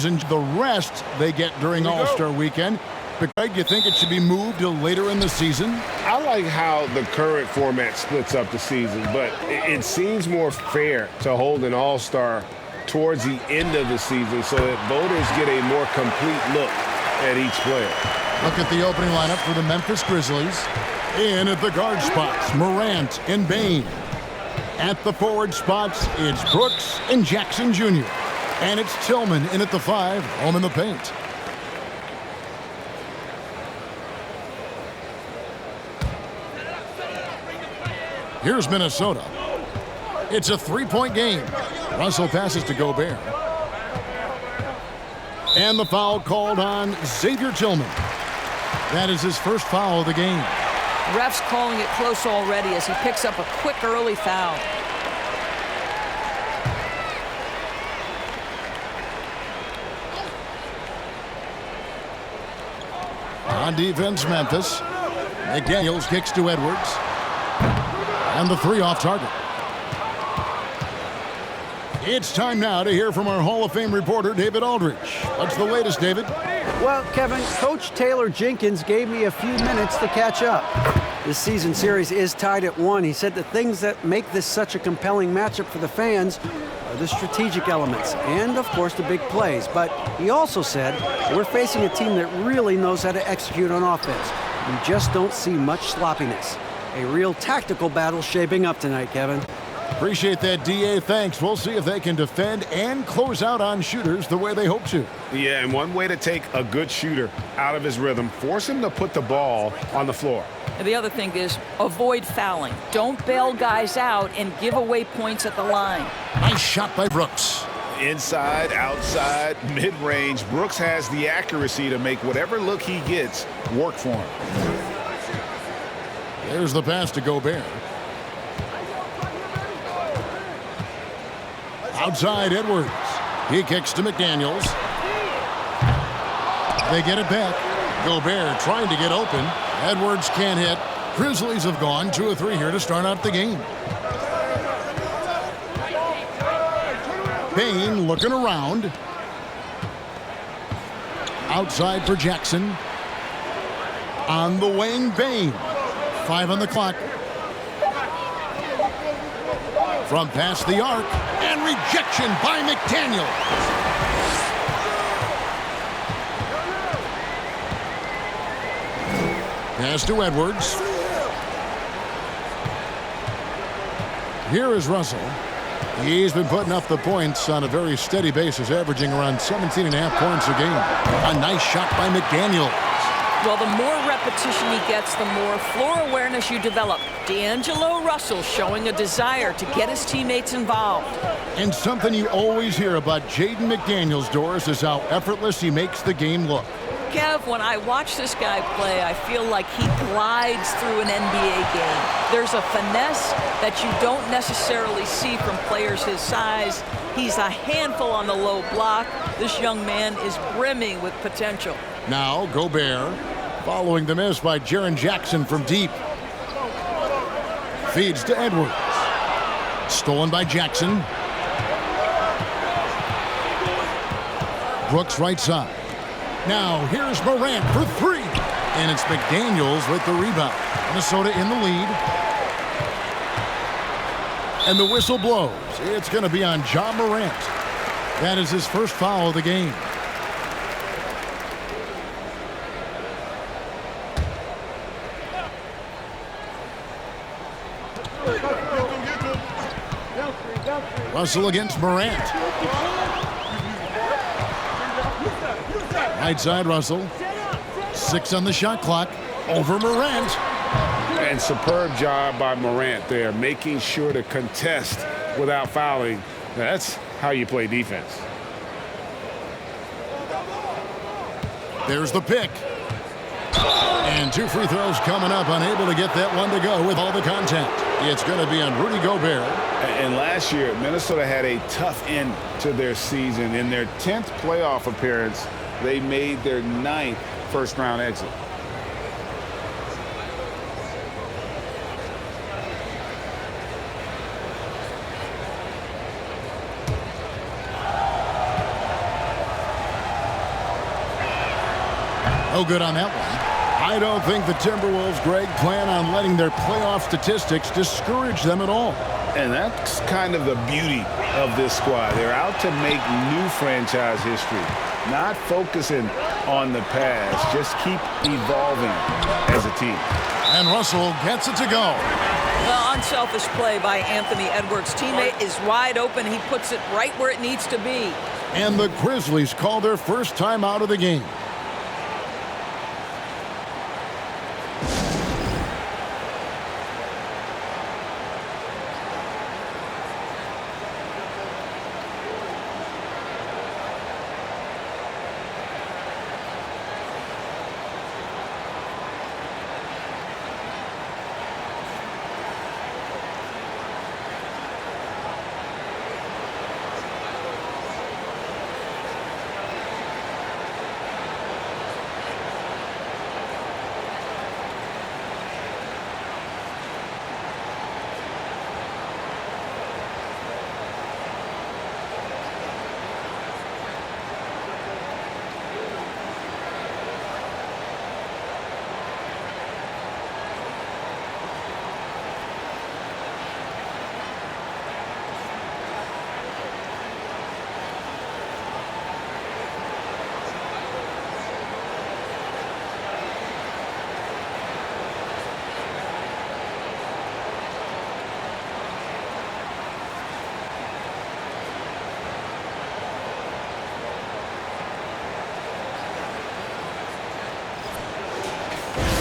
and the rest they get during All-Star Weekend. But Greg, you think it should be moved to later in the season? I like how the current format splits up the season, but it seems more fair to hold an All-Star towards the end of the season so that voters get a more complete look at each player. Look at the opening lineup for the Memphis Grizzlies. In at the guard spots, Morant and Bane. At the forward spots, it's Brooks and Jackson Jr. And it's Tillman in at the 5, home in the paint. Here's Minnesota. It's a 3-point game. Russell passes to Gobert. And the foul called on Xavier Tillman. That is his first foul of the game. Refs calling it close already as he picks up a quick early foul. On defense, Memphis. McDaniels kicks to Edwards. And the 3 off target. It's time now to hear from our Hall of Fame reporter, David Aldridge. What's the latest, David? Well, Kevin, Coach Taylor Jenkins gave me a few minutes to catch up. This season series is tied at 1. He said the things that make this such a compelling matchup for the fans are the strategic elements and, of course, the big plays. But he also said we're facing a team that really knows how to execute on offense. We just don't see much sloppiness. A real tactical battle shaping up tonight, Kevin. Appreciate that, D.A. Thanks. We'll see if they can defend and close out on shooters the way they hope to. Yeah, and one way to take a good shooter out of his rhythm, force him to put the ball on the floor. And the other thing is avoid fouling. Don't bail guys out and give away points at the line. Nice shot by Brooks. Inside, outside, mid-range, Brooks has the accuracy to make whatever look he gets work for him. There's the pass to Gobert. Outside, Edwards. He kicks to McDaniels. They get it back. Gobert trying to get open. Edwards can't hit. Grizzlies have gone 2 of 3 here to start out the game. Bane looking around. Outside for Jackson. On the wing, Bane. 5 on the clock. From past the arc. And rejection by McDaniel. Pass to Edwards. Here is Russell. He's been putting up the points on a very steady basis, averaging around 17.5 points a game. A nice shot by McDaniel. Well, the more repetition he gets, the more floor awareness you develop. D'Angelo Russell showing a desire to get his teammates involved. And something you always hear about Jaden McDaniels, Doris, is how effortless he makes the game look. Kev, when I watch this guy play, I feel like he glides through an NBA game. There's a finesse that you don't necessarily see from players his size. He's a handful on the low block. This young man is brimming with potential. Now, Gobert, following the miss by Jaren Jackson from deep. Feeds to Edwards. Stolen by Jackson. Brooks right side. Now, here's Morant for 3. And it's McDaniels with the rebound. Minnesota in the lead. And the whistle blows. It's going to be on Ja Morant. That is his first foul of the game. Russell against Morant. Right side, Russell. 6 on the shot clock. Over Morant. And superb job by Morant there, making sure to contest without fouling. That's how you play defense. There's the pick. And 2 free throws coming up, unable to get that one to go with all the contact. It's going to be on Rudy Gobert. And last year, Minnesota had a tough end to their season. In their 10th playoff appearance, they made their 9th first-round exit. No good on that one. I don't think the Timberwolves, Greg, plan on letting their playoff statistics discourage them at all. And that's kind of the beauty of this squad. They're out to make new franchise history, not focusing on the past. Just keep evolving as a team. And Russell gets it to go. The unselfish play by Anthony Edwards' teammate is wide open. He puts it right where it needs to be. And the Grizzlies call their first time out of the game.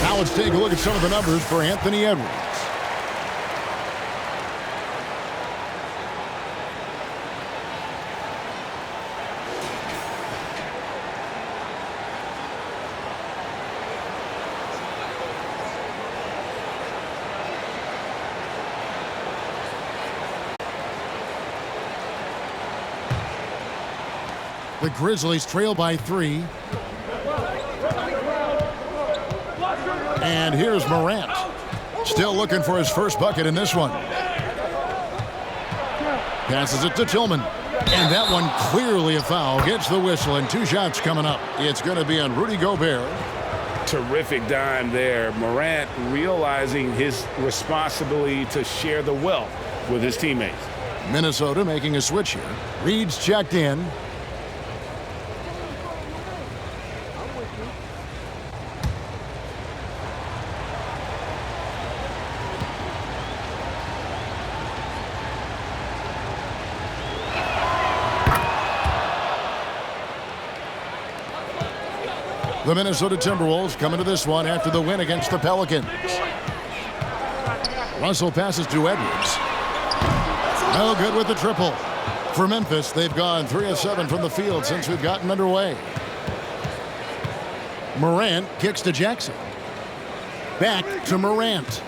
Now let's take a look at some of the numbers for Anthony Edwards. The Grizzlies trail by 3. And here's Morant. Still looking for his first bucket in this one. Passes it to Tillman. And that one clearly a foul. Gets the whistle and 2 shots coming up. It's going to be on Rudy Gobert. Terrific dime there. Morant realizing his responsibility to share the wealth with his teammates. Minnesota making a switch here. Reed's checked in. The Minnesota Timberwolves coming to this one after the win against the Pelicans. Russell passes to Edwards. No good with the triple. For Memphis, they've gone 3 of 7 from the field since we've gotten underway. Morant kicks to Jackson. Back to Morant.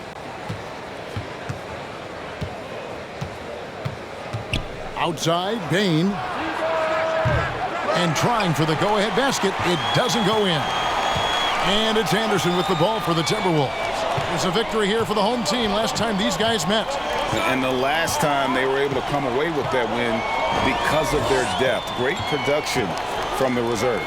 Outside, Bain. And trying for the go-ahead basket. It doesn't go in. And it's Anderson with the ball for the Timberwolves. There's a victory here for the home team last time these guys met. And the last time they were able to come away with that win because of their depth. Great production from the reserves.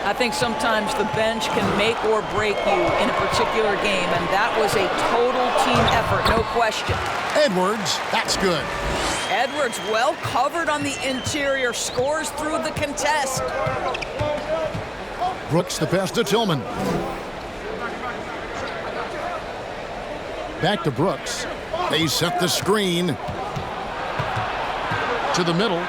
I think sometimes the bench can make or break you in a particular game, and that was a total team effort, no question. Edwards, that's good. Edwards well covered on the interior, scores through the contest. Brooks the pass to Tillman. Back to Brooks. They set the screen to the middle.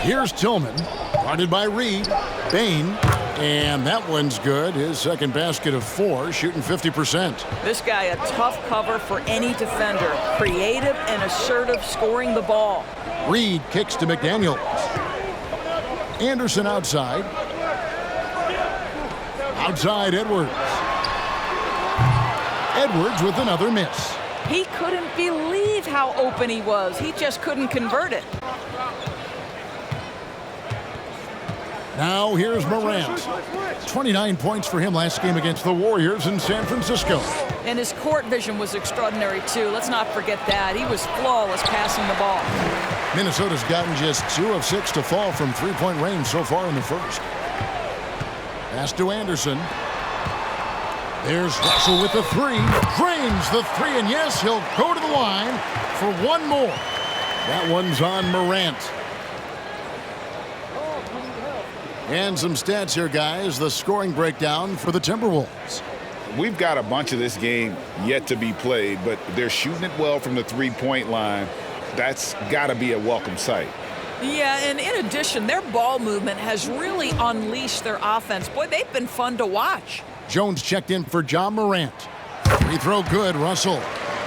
Here's Tillman, guarded by Reed. Bain. And that one's good. His second basket of 4, shooting 50%. This guy a tough cover for any defender. Creative and assertive, scoring the ball. Reed kicks to McDaniels. Anderson outside. Outside Edwards. Edwards with another miss. He couldn't believe how open he was. He just couldn't convert it. Now here's Morant. 29 points for him last game against the Warriors in San Francisco. And his court vision was extraordinary, too. Let's not forget that. He was flawless passing the ball. Minnesota's gotten just 2 of 6 to fall from three-point range so far in the first. Pass to Anderson. There's Russell with the three. Drains the three, and yes, he'll go to the line for one more. That one's on Morant. And some stats here, guys. The scoring breakdown for the Timberwolves. We've got a bunch of this game yet to be played, but they're shooting it well from the three-point line. That's got to be a welcome sight. Yeah, and in addition, their ball movement has really unleashed their offense. Boy, they've been fun to watch. Jones checked in for John Morant. Free throw good, Russell.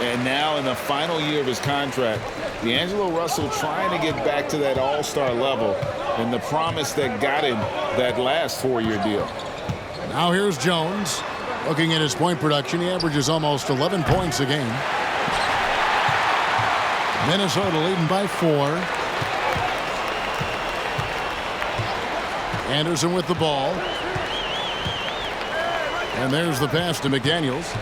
And now in the final year of his contract, D'Angelo Russell trying to get back to that all-star level and the promise that got him that last 4-year deal. Now here's Jones. Looking at his point production, he averages almost 11 points a game. Minnesota leading by 4. Anderson with the ball. And there's the pass to McDaniels.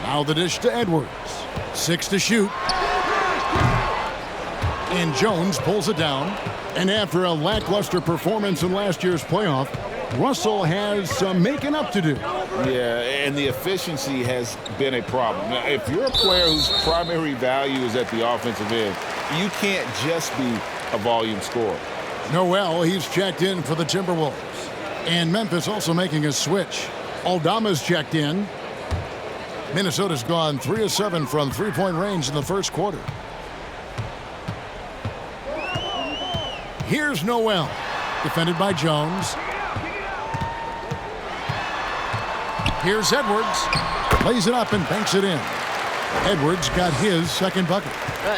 Now the dish to Edwards. 6 to shoot. And Jones pulls it down. And after a lackluster performance in last year's playoff, Russell has some making up to do. Yeah, and the efficiency has been a problem. Now, if you're a player whose primary value is at the offensive end, you can't just be a volume scorer. Noel, he's checked in for the Timberwolves. And Memphis also making a switch. Aldama's checked in. Minnesota's gone 3 of 7 from three-point range in the first quarter. Here's Noel, defended by Jones. Here's Edwards. Lays it up and banks it in. Edwards got his second bucket.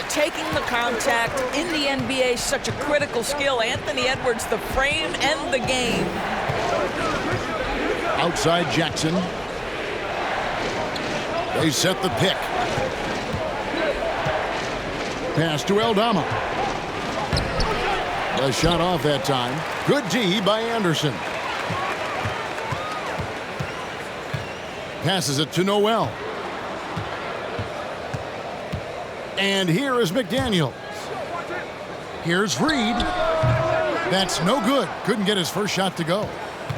Taking the contact in the NBA is such a critical skill. Anthony Edwards, the frame and the game. Outside Jackson. They set the pick. Pass to Aldama. A shot off that time. Good D by Anderson. Passes it to Noel. And here is McDaniels. Here's Reed. That's no good. Couldn't get his first shot to go.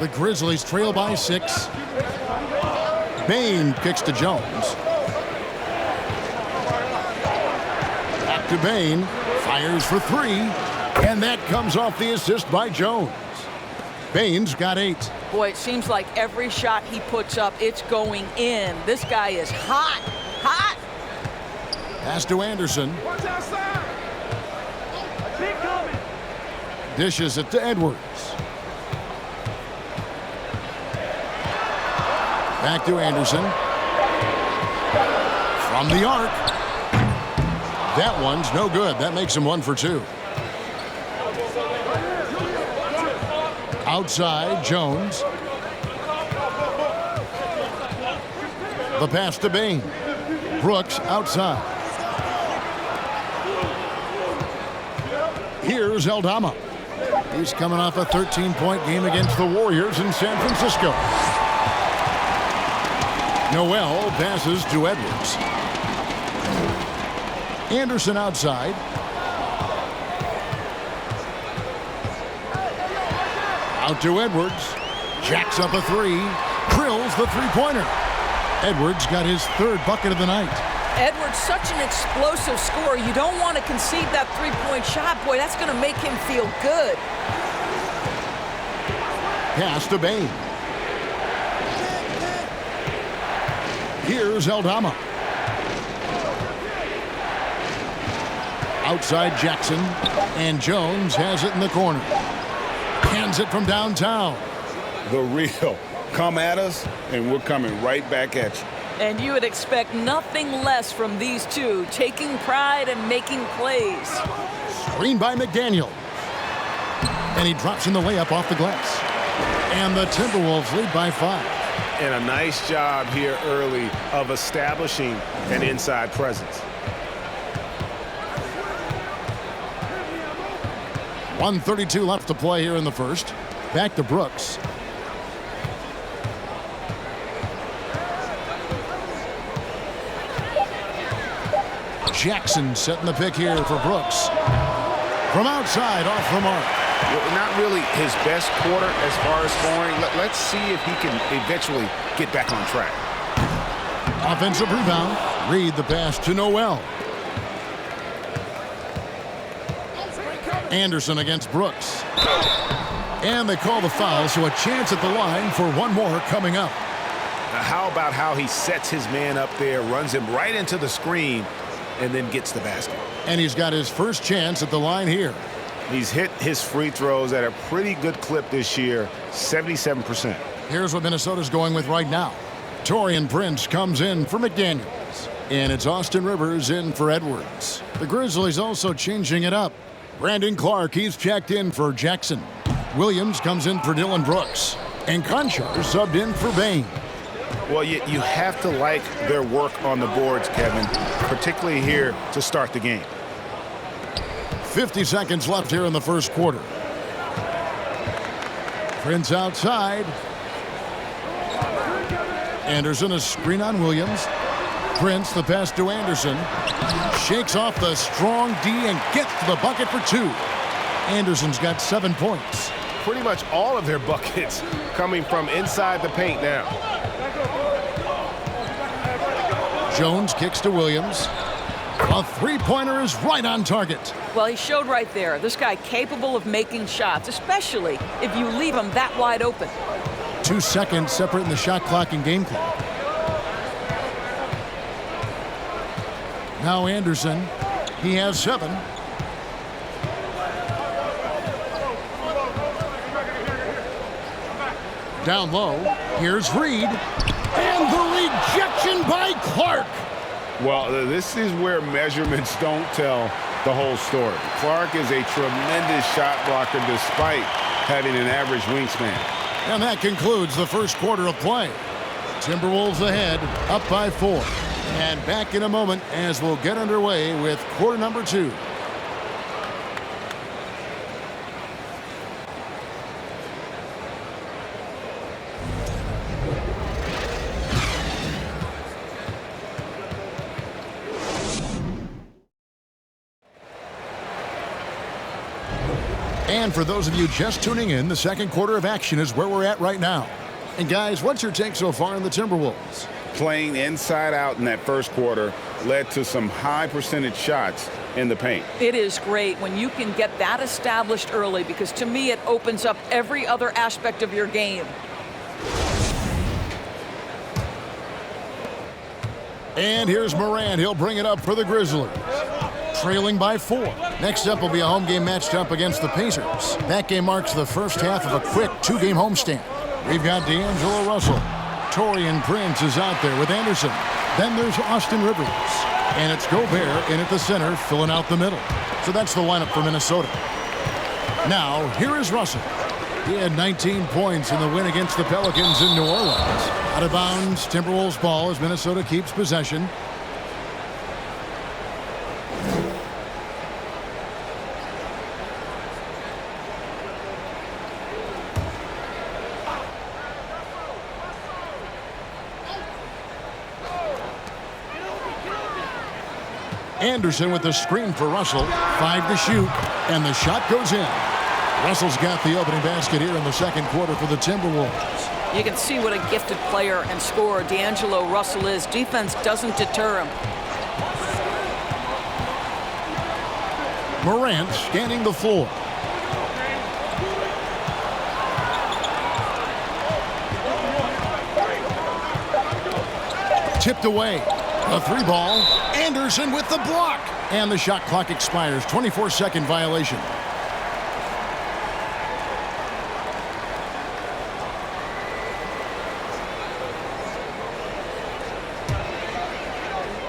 The Grizzlies trail by 6. Bain kicks to Jones. Back to Bain. Fires for 3. And that comes off the assist by Jones. Bain's got 8. Boy, it seems like every shot he puts up, it's going in. This guy is hot, hot. Pass to Anderson. Dishes it to Edwards. Back to Anderson. From the arc. That one's no good. That makes him 1 for 2. Outside, Jones. The pass to Bain. Brooks outside. Here's Aldama. He's coming off a 13-point game against the Warriors in San Francisco. Noel passes to Edwards. Anderson outside. Out to Edwards. Jacks up a 3. Drills the three-pointer. Edwards got his 3rd bucket of the night. Edwards, such an explosive scorer. You don't want to concede that three-point shot. Boy, that's going to make him feel good. Pass to Bain. Here's Aldama. Outside Jackson. And Jones has it in the corner. Hands it from downtown. The real. Come at us, and we're coming right back at you. And you would expect nothing less from these two, taking pride and making plays. Screen by McDaniel. And he drops in the layup off the glass. And the Timberwolves lead by 5. And a nice job here early of establishing an inside presence. 1:32 left to play here in the first. Back to Brooks. Jackson setting the pick here for Brooks. From outside, off the mark. Not really his best quarter as far as scoring. Let's see if he can eventually get back on track. Offensive rebound. Reed the pass to Noel. Anderson against Brooks. And they call the foul, so a chance at the line for one more coming up. Now how about how he sets his man up there, runs him right into the screen, and then gets the basket. And he's got his first chance at the line here. He's hit his free throws at a pretty good clip this year, 77%. Here's what Minnesota's going with right now. Taurean Prince comes in for McDaniels. And it's Austin Rivers in for Edwards. The Grizzlies also changing it up. Brandon Clark, he's checked in for Jackson. Williams comes in for Dylan Brooks. And Conchar subbed in for Bain. Well, you have to like their work on the boards, Kevin, particularly here to start the game. 50 seconds left here in the first quarter. Prince outside. Anderson a screen on Williams. Prince the pass to Anderson. Shakes off the strong D and gets to the bucket for two. Anderson's got 7 points. Pretty much all of their buckets coming from inside the paint now. Jones kicks to Williams. A three-pointer is right on target. Well, he showed right there. This guy capable of making shots, especially if you leave him that wide open. 2 seconds separating the shot clock and game clock. Now Anderson. He has 7. Down low. Here's Reed. And the rejection by Clark. Well, this is where measurements don't tell the whole story. Clark is a tremendous shot blocker despite having an average wingspan. And that concludes the first quarter of play. Timberwolves ahead, up by 4. And back in a moment as we'll get underway with quarter number 2. And for those of you just tuning in, the second quarter of action is where we're at right now. And guys, what's your take so far on the Timberwolves? Playing inside out in that first quarter led to some high percentage shots in the paint. It is great when you can get that established early, because to me it opens up every other aspect of your game. And here's Morant. He'll bring it up for the Grizzlies. Trailing by 4. Next up will be a home game matched up against the Pacers. That game marks the first half of a quick 2-game homestand. We've got D'Angelo Russell. Taurean Prince is out there with Anderson. Then there's Austin Rivers. And it's Gobert in at the center, filling out the middle. So that's the lineup for Minnesota. Now, here is Russell. He had 19 points in the win against the Pelicans in New Orleans. Out of bounds, Timberwolves ball as Minnesota keeps possession. Anderson with the screen for Russell. 5 to shoot, and the shot goes in. Russell's got the opening basket here in the second quarter for the Timberwolves. You can see what a gifted player and scorer D'Angelo Russell is. Defense doesn't deter him. Morant scanning the floor. Tipped away. A 3-ball. Anderson with the block. And the shot clock expires. 24-second violation.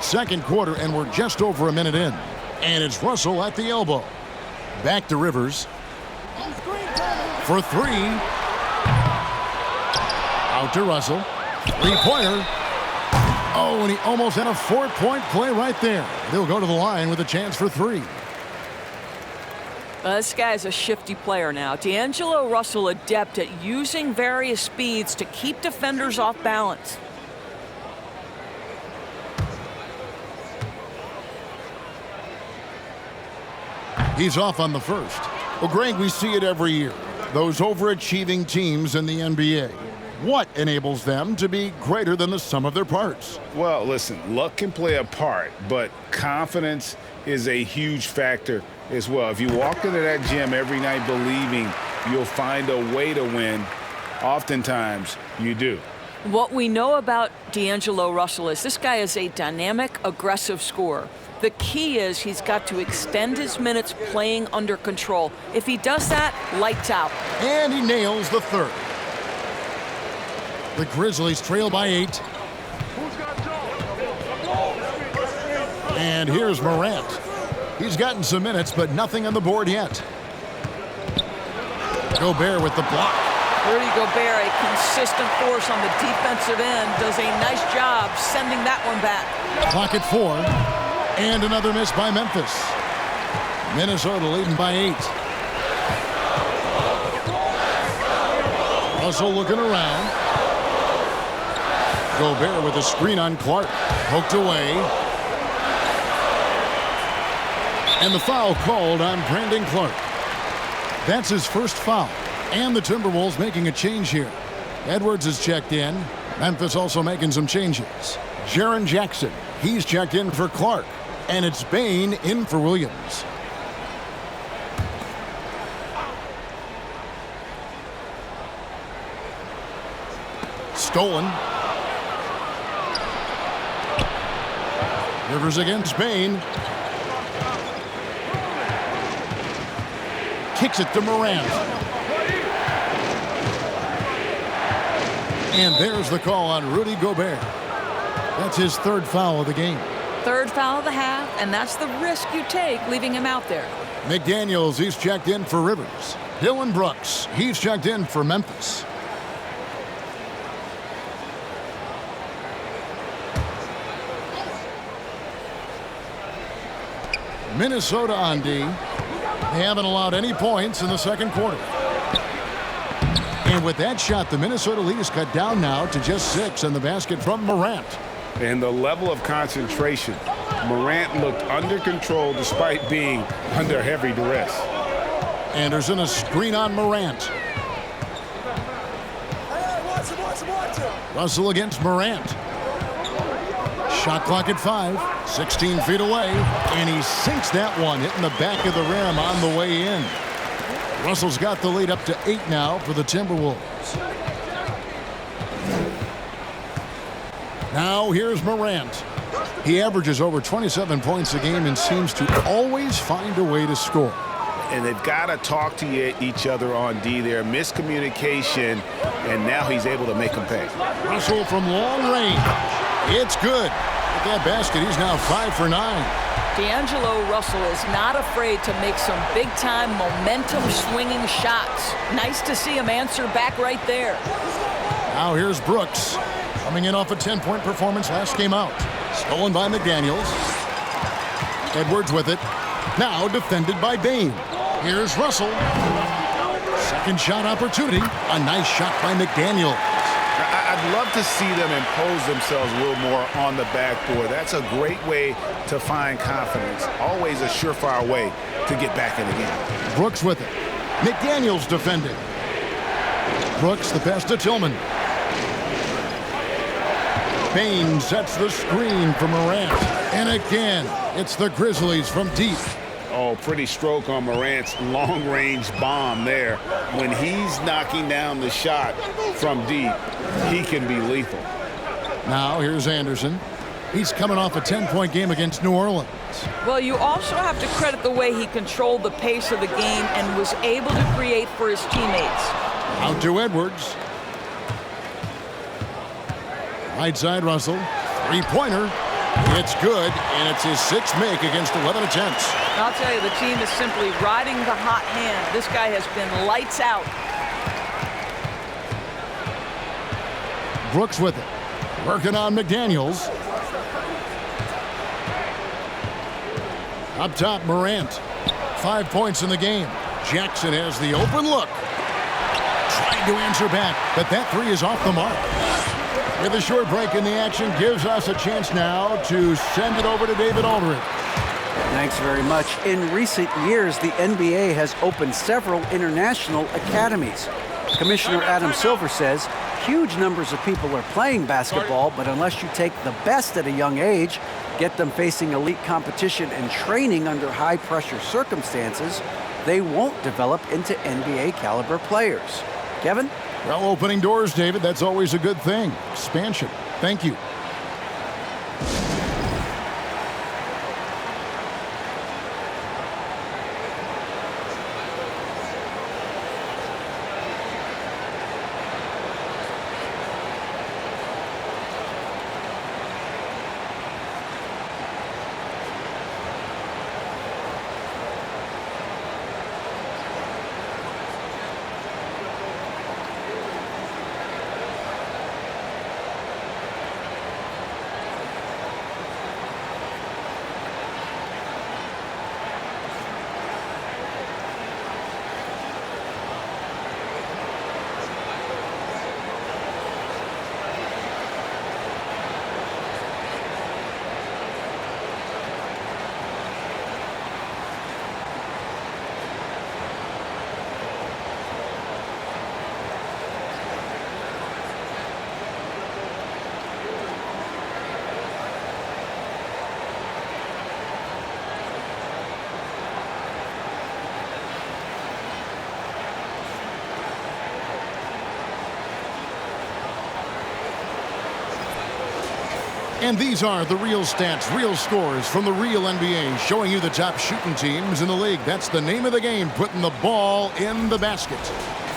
Second quarter, and we're just over a minute in. And it's Russell at the elbow. Back to Rivers. For 3. Out to Russell. 3-pointer. Oh, and he almost had a 4-point play right there. They'll go to the line with a chance for 3. This guy's a shifty player now. D'Angelo Russell adept at using various speeds to keep defenders off balance. He's off on the first. Well, Greg, we see it every year. Those overachieving teams in the NBA. What enables them to be greater than the sum of their parts? Well, listen, luck can play a part, but confidence is a huge factor as well. If you walk into that gym every night believing you'll find a way to win, oftentimes you do. What we know about D'Angelo Russell is this guy is a dynamic, aggressive scorer. The key is he's got to extend his minutes playing under control. If he does that, lights out. And he nails the third. The Grizzlies trail by 8. And here's Morant. He's gotten some minutes, but nothing on the board yet. Gobert with the block. Rudy Gobert, a consistent force on the defensive end, does a nice job sending that one back. Clock at 4. And another miss by Memphis. Minnesota leading by 8. Russell looking around. Gobert with a screen on Clark. Poked away. And the foul called on Brandon Clark. That's his first foul. And the Timberwolves making a change here. Edwards is checked in. Memphis also making some changes. Jaren Jackson, he's checked in for Clark. And it's Bane in for Williams. Stolen. Rivers against Bane. Kicks it to Morant. And there's the call on Rudy Gobert. That's his third foul of the game. Third foul of the half, and that's the risk you take leaving him out there. McDaniels, he's checked in for Rivers. Dylan Brooks, he's checked in for Memphis. Minnesota on D. They haven't allowed any points in the second quarter. And with that shot, the Minnesota lead is cut down now to just 6 in the basket from Morant. And the level of concentration, Morant looked under control despite being under heavy duress. Anderson, a screen on Morant. Russell against Morant. Shot clock at 5, 16 feet away, and he sinks that one, hitting the back of the rim on the way in. Russell's got the lead up to 8 now for the Timberwolves. Now here's Morant. He averages over 27 points a game and seems to always find a way to score. And they've got to talk to each other on D there. Miscommunication, and now he's able to make them pay. Russell from long range. It's good. With that basket, he's now 5 for 9. D'Angelo Russell is not afraid to make some big-time momentum-swinging shots. Nice to see him answer back right there. Now here's Brooks, coming in off a 10-point performance last game out. Stolen by McDaniels. Edwards with it. Now defended by Bane. Here's Russell. Second shot opportunity. A nice shot by McDaniels. I'd love to see them impose themselves a little more on the backboard. That's a great way to find confidence. Always a surefire way to get back in the game. Brooks with it. McDaniels defending. Brooks the pass to Tillman. Bane sets the screen for Morant. And again, it's the Grizzlies from deep. Oh, pretty stroke on Morant's long-range bomb there. When he's knocking down the shot from deep, he can be lethal. Now here's Anderson. He's coming off a 10-point game against New Orleans. Well, you also have to credit the way he controlled the pace of the game and was able to create for his teammates. Out to Edwards. Right side Russell. Three-pointer. It's good, and it's his 6th make against 11 attempts. I'll tell you, the team is simply riding the hot hand. This guy has been lights out. Brooks with it. Working on McDaniels. Up top, Morant. 5 points in the game. Jackson has the open look. Trying to answer back, but that 3 is off the mark. With a short break in the action, gives us a chance now to send it over to David Aldridge. Thanks very much. In recent years, the NBA has opened several international academies. Commissioner Adam Silver says huge numbers of people are playing basketball, but unless you take the best at a young age, get them facing elite competition and training under high-pressure circumstances, they won't develop into NBA-caliber players. Kevin? Well, opening doors, David, that's always a good thing. Expansion. Thank you. And these are the real stats, real scores from the real NBA, showing you the top shooting teams in the league. That's the name of the game, putting the ball in the basket.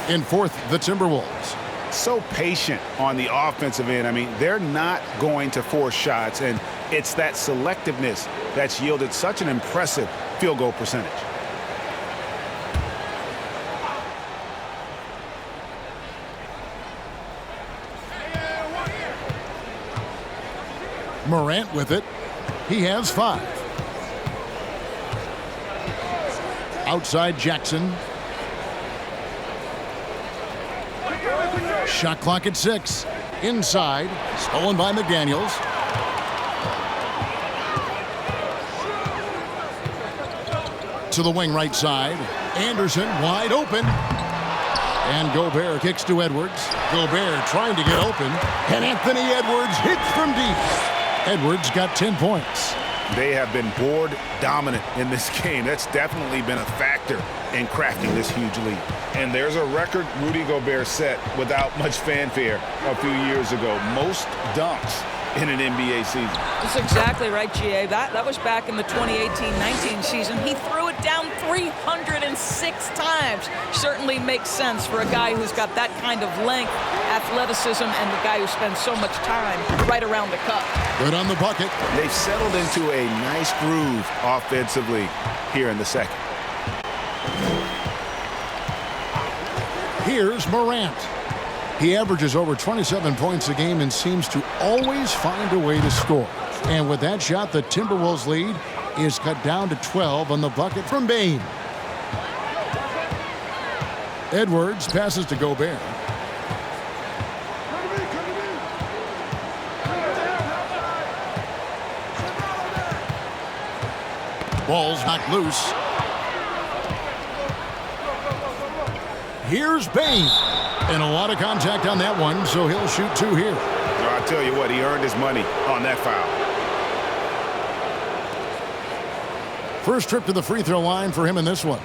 In fourth, the Timberwolves. So patient on the offensive end. I mean, they're not going to force shots, and it's that selectiveness that's yielded such an impressive field goal percentage. Morant with it. He has 5. Outside Jackson. Shot clock at 6. Inside. Stolen by McDaniels. To the wing right side. Anderson wide open. And Gobert kicks to Edwards. Gobert trying to get open. And Anthony Edwards hits from deep. Edwards got 10 points. They have been board dominant in this game. That's definitely been a factor in crafting this huge lead. And there's a record Rudy Gobert set without much fanfare a few years ago. Most dunks in an NBA season. That's exactly right, GA. That was back in the 2018-19 season. He threw it down 306 times. Certainly makes sense for a guy who's got that kind of length, athleticism, and the guy who spends so much time right around the cup. Good on the bucket. They've settled into a nice groove offensively here in the second. Here's Morant. He averages over 27 points a game and seems to always find a way to score. And with that shot, the Timberwolves lead is cut down to 12 on the bucket from Bane. Edwards passes to Gobert. Ball's knocked loose. Here's Bane. And a lot of contact on that one, so he'll shoot 2 here. I'll tell you what, he earned his money on that foul. First trip to the free throw line for him in this one.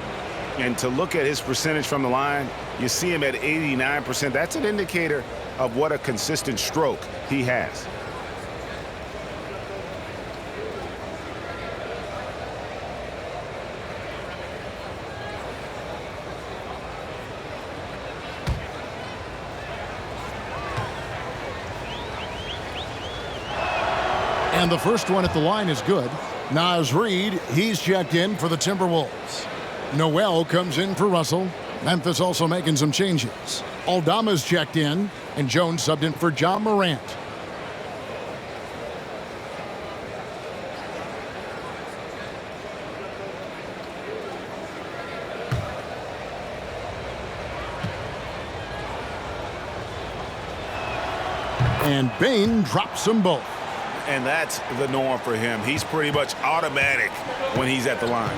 And to look at his percentage from the line, you see him at 89%. That's an indicator of what a consistent stroke he has. And the first one at the line is good. Naz Reid, he's checked in for the Timberwolves. Noel comes in for Russell. Memphis also making some changes. Aldama's checked in, and Jones subbed in for John Morant. And Bane drops them both. and that's the norm for him. He's pretty much automatic when he's at the line.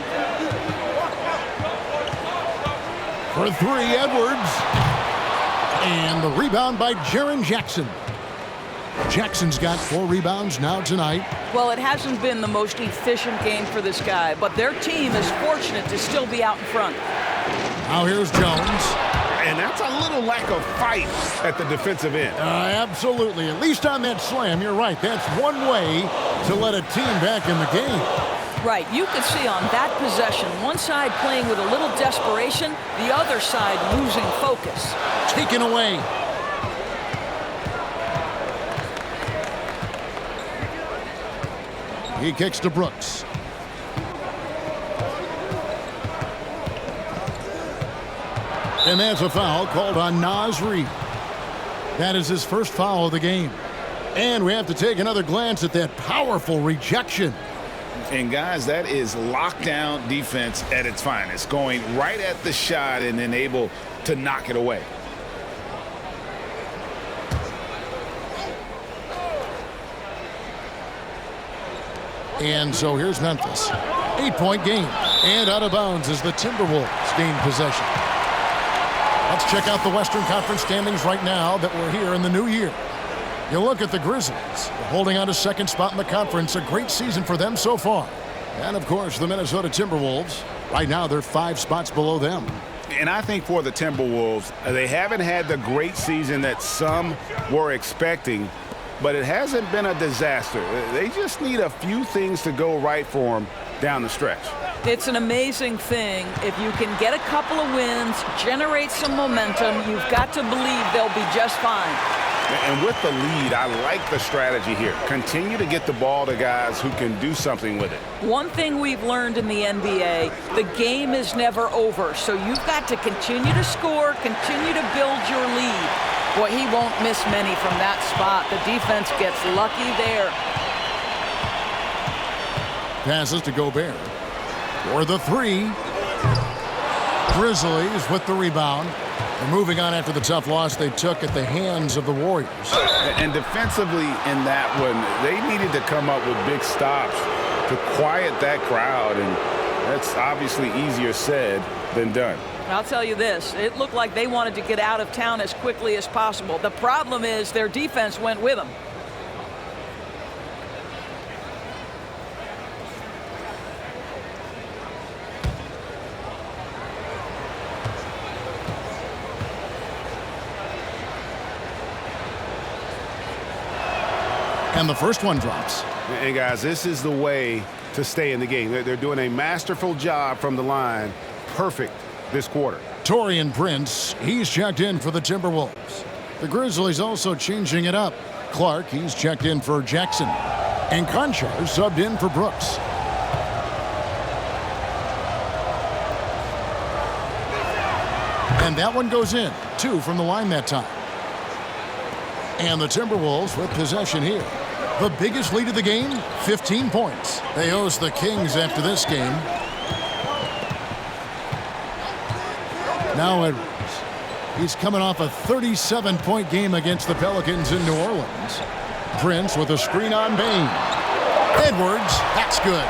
For three, Edwards. And the rebound by Jaren Jackson. Jackson's got 4 rebounds now tonight. Well, it hasn't been the most efficient game for this guy, but their team is fortunate to still be out in front. Now here's Jones. And that's a little lack of fight at the defensive end. Absolutely. At least on that slam, you're right. That's one way to let a team back in the game. Right. You could see on that possession, one side playing with a little desperation, the other side losing focus. Taken away. He kicks to Brooks. And that's a foul called on Naz Reid. That is his first foul of the game. And we have to take another glance at that powerful rejection. And guys, that is lockdown defense at its finest, going right at the shot and then able to knock it away. And so here's Memphis. 8-point game. And out of bounds as the Timberwolves gain possession. Let's check out the Western Conference standings right now that we're here in the new year. You look at the Grizzlies, holding on to second spot in the conference. A great season for them so far. And, of course, the Minnesota Timberwolves. Right now, they're 5 spots below them. And I think for the Timberwolves, they haven't had the great season that some were expecting, but it hasn't been a disaster. They just need a few things to go right for them down the stretch. It's an amazing thing. If you can get a couple of wins, generate some momentum, you've got to believe they'll be just fine. And with the lead, I like the strategy here. Continue to get the ball to guys who can do something with it. One thing we've learned in the NBA, the game is never over. So you've got to continue to score, continue to build your lead. Boy, he won't miss many from that spot. The defense gets lucky there. Passes to Gobert. For the 3. Grizzlies with the rebound. They're moving on after the tough loss they took at the hands of the Warriors. And defensively in that one, they needed to come up with big stops to quiet that crowd, and that's obviously easier said than done. I'll tell you this, it looked like they wanted to get out of town as quickly as possible. The problem is their defense went with them. And the first one drops. And guys, this is the way to stay in the game. They're doing a masterful job from the line. Perfect this quarter. Taurean Prince, he's checked in for the Timberwolves. The Grizzlies also changing it up. Clark, he's checked in for Jackson. And Conchar subbed in for Brooks. And that one goes in. 2 from the line that time. And the Timberwolves with possession here. The biggest lead of the game, 15 points. They host the Kings after this game. Now Edwards. He's coming off a 37-point game against the Pelicans in New Orleans. Prince with a screen on Bane. Edwards, that's good.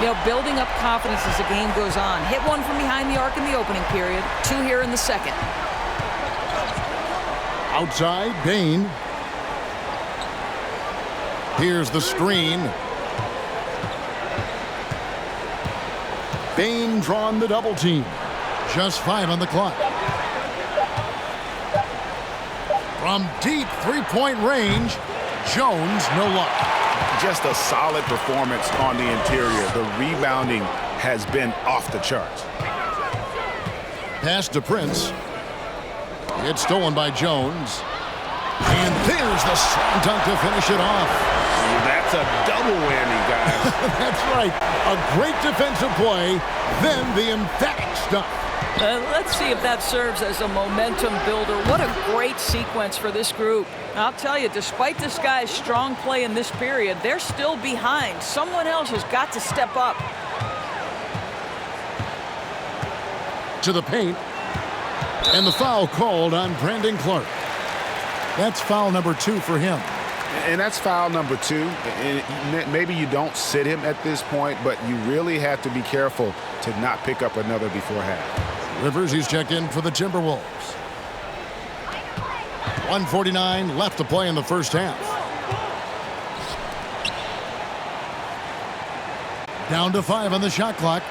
You know, building up confidence as the game goes on. Hit one from behind the arc in the opening period. 2 here in the second. Outside, Bane. Here's the screen. Bane drawn the double team. Just 5 on the clock. From deep 3-point range, Jones, no luck. Just a solid performance on the interior. The rebounding has been off the charts. Pass to Prince. It's stolen by Jones. And there's the slam dunk to finish it off. That's a double whammy, guys. That's right. A great defensive play, then the emphatic stuff. Let's see if that serves as a momentum builder. What a great sequence for this group. I'll tell you, despite this guy's strong play in this period, they're still behind. Someone else has got to step up. To the paint. And the foul called on Brandon Clark. That's foul number 2 for him. And that's foul number 2. And maybe you don't sit him at this point, but you really have to be careful to not pick up another before half. Rivers, he's checked in for the Timberwolves. 1:49 left to play in the first half. Down to 5 on the shot clock.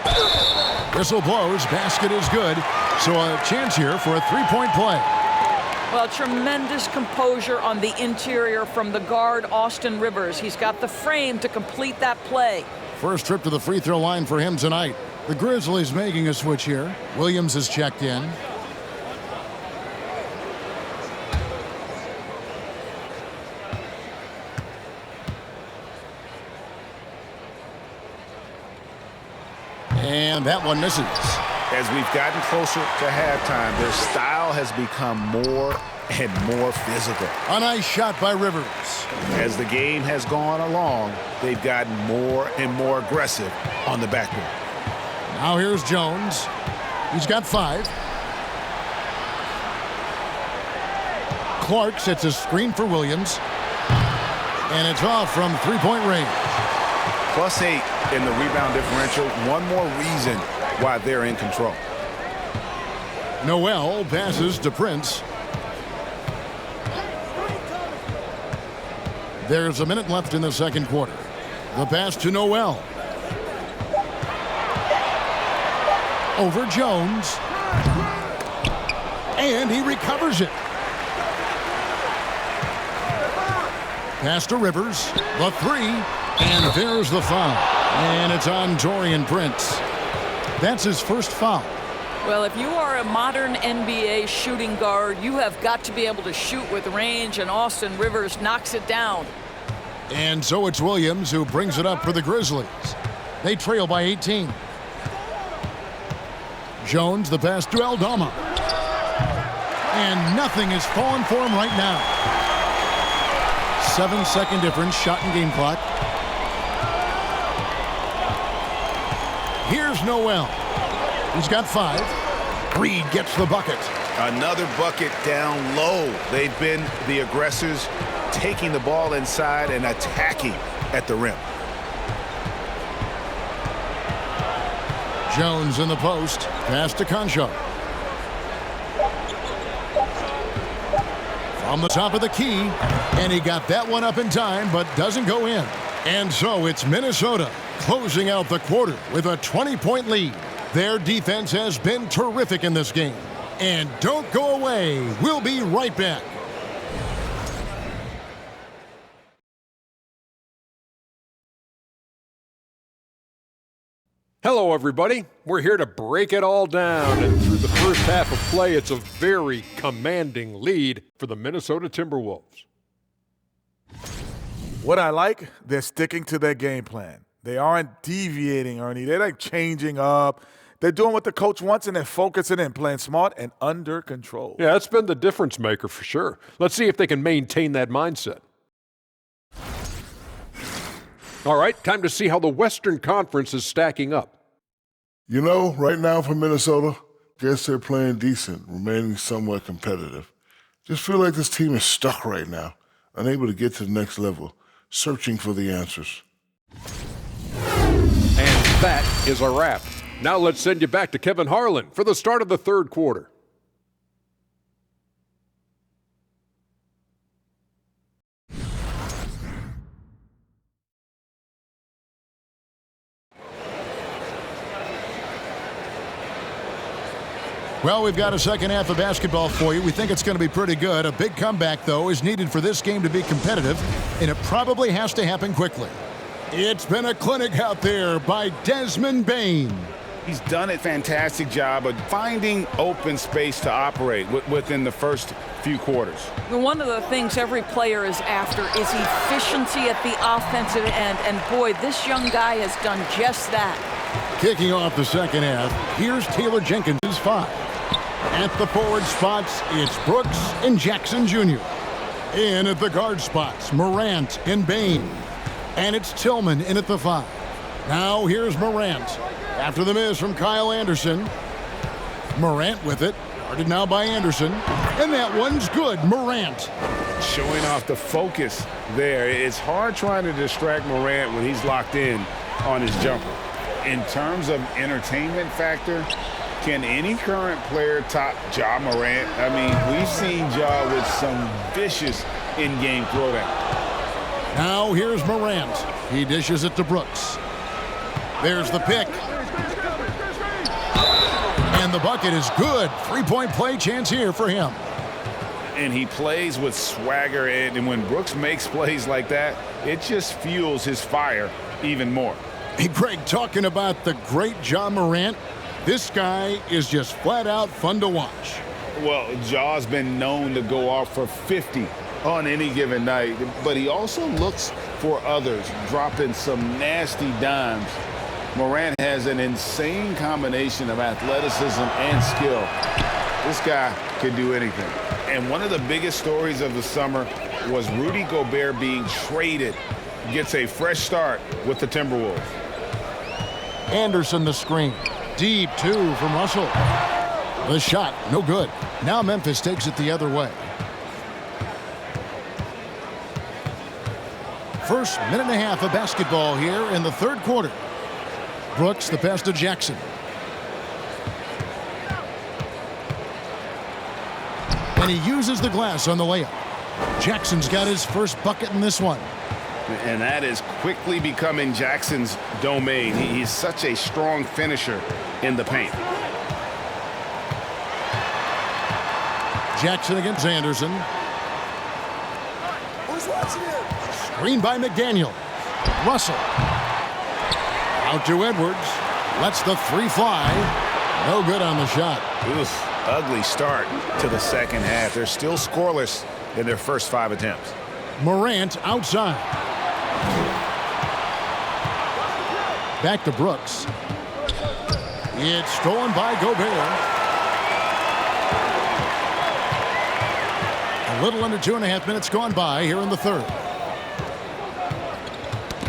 Whistle blows. Basket is good. So a chance here for a three-point play. Well, tremendous composure on the interior from the guard, Austin Rivers. He's got the frame to complete that play. First trip to the free throw line for him tonight. The Grizzlies making a switch here. Williams has checked in. And that one misses. As we've gotten closer to halftime, their style has become more and more physical. A nice shot by Rivers. As the game has gone along, they've gotten more and more aggressive on the backboard. Now here's Jones. He's got 5. Clark sets a screen for Williams. And it's off from three-point range. +8 in the rebound differential. One more reason why they're in control. Noel passes to Prince. There's a minute left in the second quarter. The pass to Noel. Over Jones. And he recovers it. Pass to Rivers. The 3. And there's the foul. And it's on Taurean Prince. That's his first foul. Well, if you are a modern NBA shooting guard, you have got to be able to shoot with range, and Austin Rivers knocks it down. And so it's Williams who brings it up for the Grizzlies. They trail by 18. Jones, the pass to Aldama. And nothing is falling for him right now. 7-second difference, shot and game clock. Here's Noel. He's got 5. Reed gets the bucket. Another bucket down low. They've been the aggressors, taking the ball inside and attacking at the rim. Jones in the post. Pass to Concho. From the top of the key. And he got that one up in time, but doesn't go in. And so it's Minnesota closing out the quarter with a 20-point lead. Their defense has been terrific in this game. And don't go away. We'll be right back. Hello, everybody. We're here to break it all down. And through the first half of play, it's a very commanding lead for the Minnesota Timberwolves. What I like, they're sticking to their game plan. They aren't deviating, Ernie. They're like changing up. They're doing what the coach wants, and they're focusing in, playing smart and under control. Yeah, that's been the difference maker for sure. Let's see if they can maintain that mindset. All right, time to see how the Western Conference is stacking up. You know, right now for Minnesota, guess they're playing decent, remaining somewhat competitive. Just feel like this team is stuck right now, unable to get to the next level, searching for the answers. And that is a wrap. Now let's send you back to Kevin Harlan for the start of the third quarter. Well, we've got a second half of basketball for you. We think it's going to be pretty good. A big comeback, though, is needed for this game to be competitive, and it probably has to happen quickly. It's been a clinic out there by Desmond Bane. He's done a fantastic job of finding open space to operate within the first few quarters. One of the things every player is after is efficiency at the offensive end, and boy, this young guy has done just that. Kicking off the second half, here's Taylor Jenkins' 5. At the forward spots, it's Brooks and Jackson Jr. In at the guard spots, Morant and Bane. And it's Tillman in at the 5. Now here's Morant. After the miss from Kyle Anderson. Morant with it. Guarded now by Anderson. And that one's good. Morant. Showing off the focus there. It's hard trying to distract Morant when he's locked in on his jumper. In terms of entertainment factor, can any current player top Ja Morant? I mean, we've seen Ja with some vicious in-game throwdown. Now here's Morant. He dishes it to Brooks. There's the pick. And the bucket is good. Three-point play chance here for him. And he plays with swagger, and when Brooks makes plays like that, it just fuels his fire even more. Hey, Greg, talking about the great Ja Morant, this guy is just flat-out fun to watch. Well, Ja's been known to go off for 50 on any given night, but he also looks for others, dropping some nasty dimes. Morant has an insane combination of athleticism and skill. This guy can do anything. And one of the biggest stories of the summer was Rudy Gobert being traded. Gets a fresh start with the Timberwolves. Anderson the screen. Deep two from Russell. The shot, no good. Now Memphis takes it the other way. First minute and a half of basketball here in the third quarter. Brooks, the pass to Jackson. And he uses the glass on the layup. Jackson's got his first bucket in this one. And that is quickly becoming Jackson's domain. He's such a strong finisher in the paint. Jackson against Anderson. Screen by McDaniel. Russell. Out to Edwards. Lets the three fly. No good on the shot. Oof, ugly start to the second half. They're still scoreless in their first 5 attempts. Morant outside. Back to Brooks. It's stolen by Gobert. A little under 2.5 minutes gone by here in the third.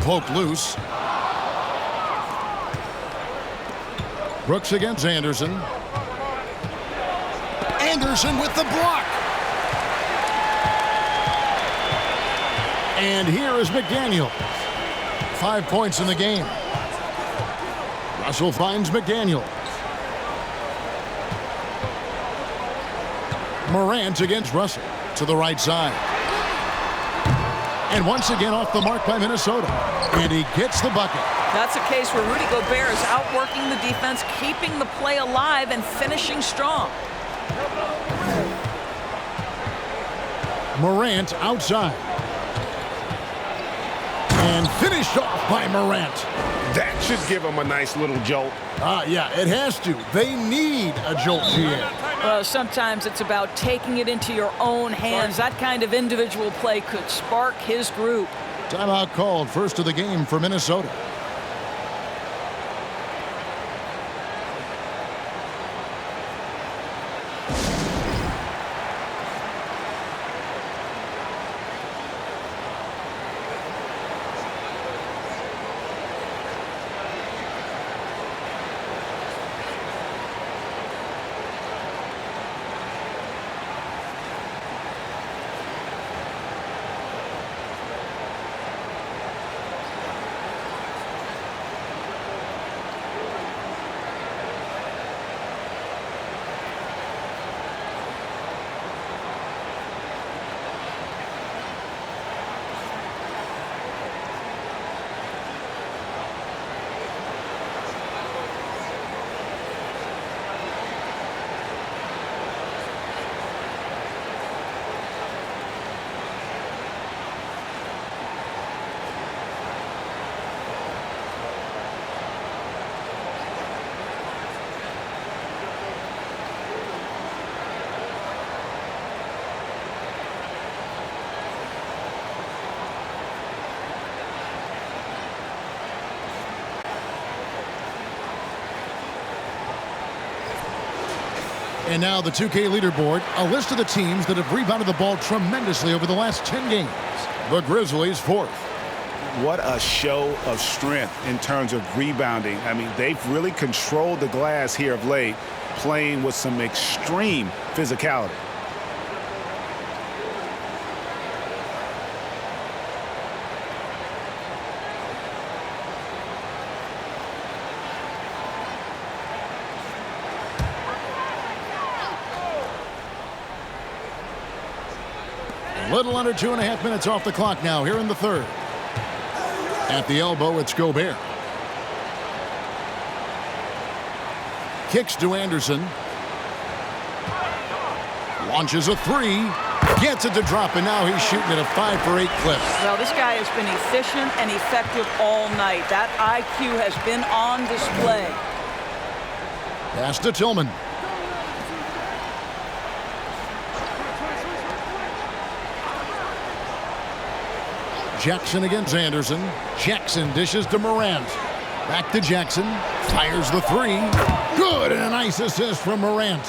Cloak loose. Brooks against Anderson. Anderson with the block. And here is McDaniel. 5 points in the game. Russell finds McDaniel. Morant against Russell to the right side. And once again off the mark by Minnesota. And he gets the bucket. That's a case where Rudy Gobert is outworking the defense, keeping the play alive, and finishing strong. Morant outside. And finished off by Morant. That should give him a nice little jolt. Yeah, it has to. They need a jolt here. Well, sometimes it's about taking it into your own hands. That kind of individual play could spark his group. Timeout called, first of the game for Minnesota. And now the 2K leaderboard, a list of the teams that have rebounded the ball tremendously over the last 10 games. The Grizzlies fourth. What a show of strength in terms of rebounding. I mean, they've really controlled the glass here of late. playing with some extreme physicality. A little under 2.5 minutes off the clock now here in the third. At the elbow, it's Gobert. Kicks to Anderson. Launches a three. Gets it to drop, and now he's shooting at a 5-for-8 clip. Well, this guy has been efficient and effective all night. That IQ has been on display. Pass to Tillman. Jackson against Anderson. Jackson dishes to Morant. Back to Jackson. Fires the three. Good, and a nice assist from Morant.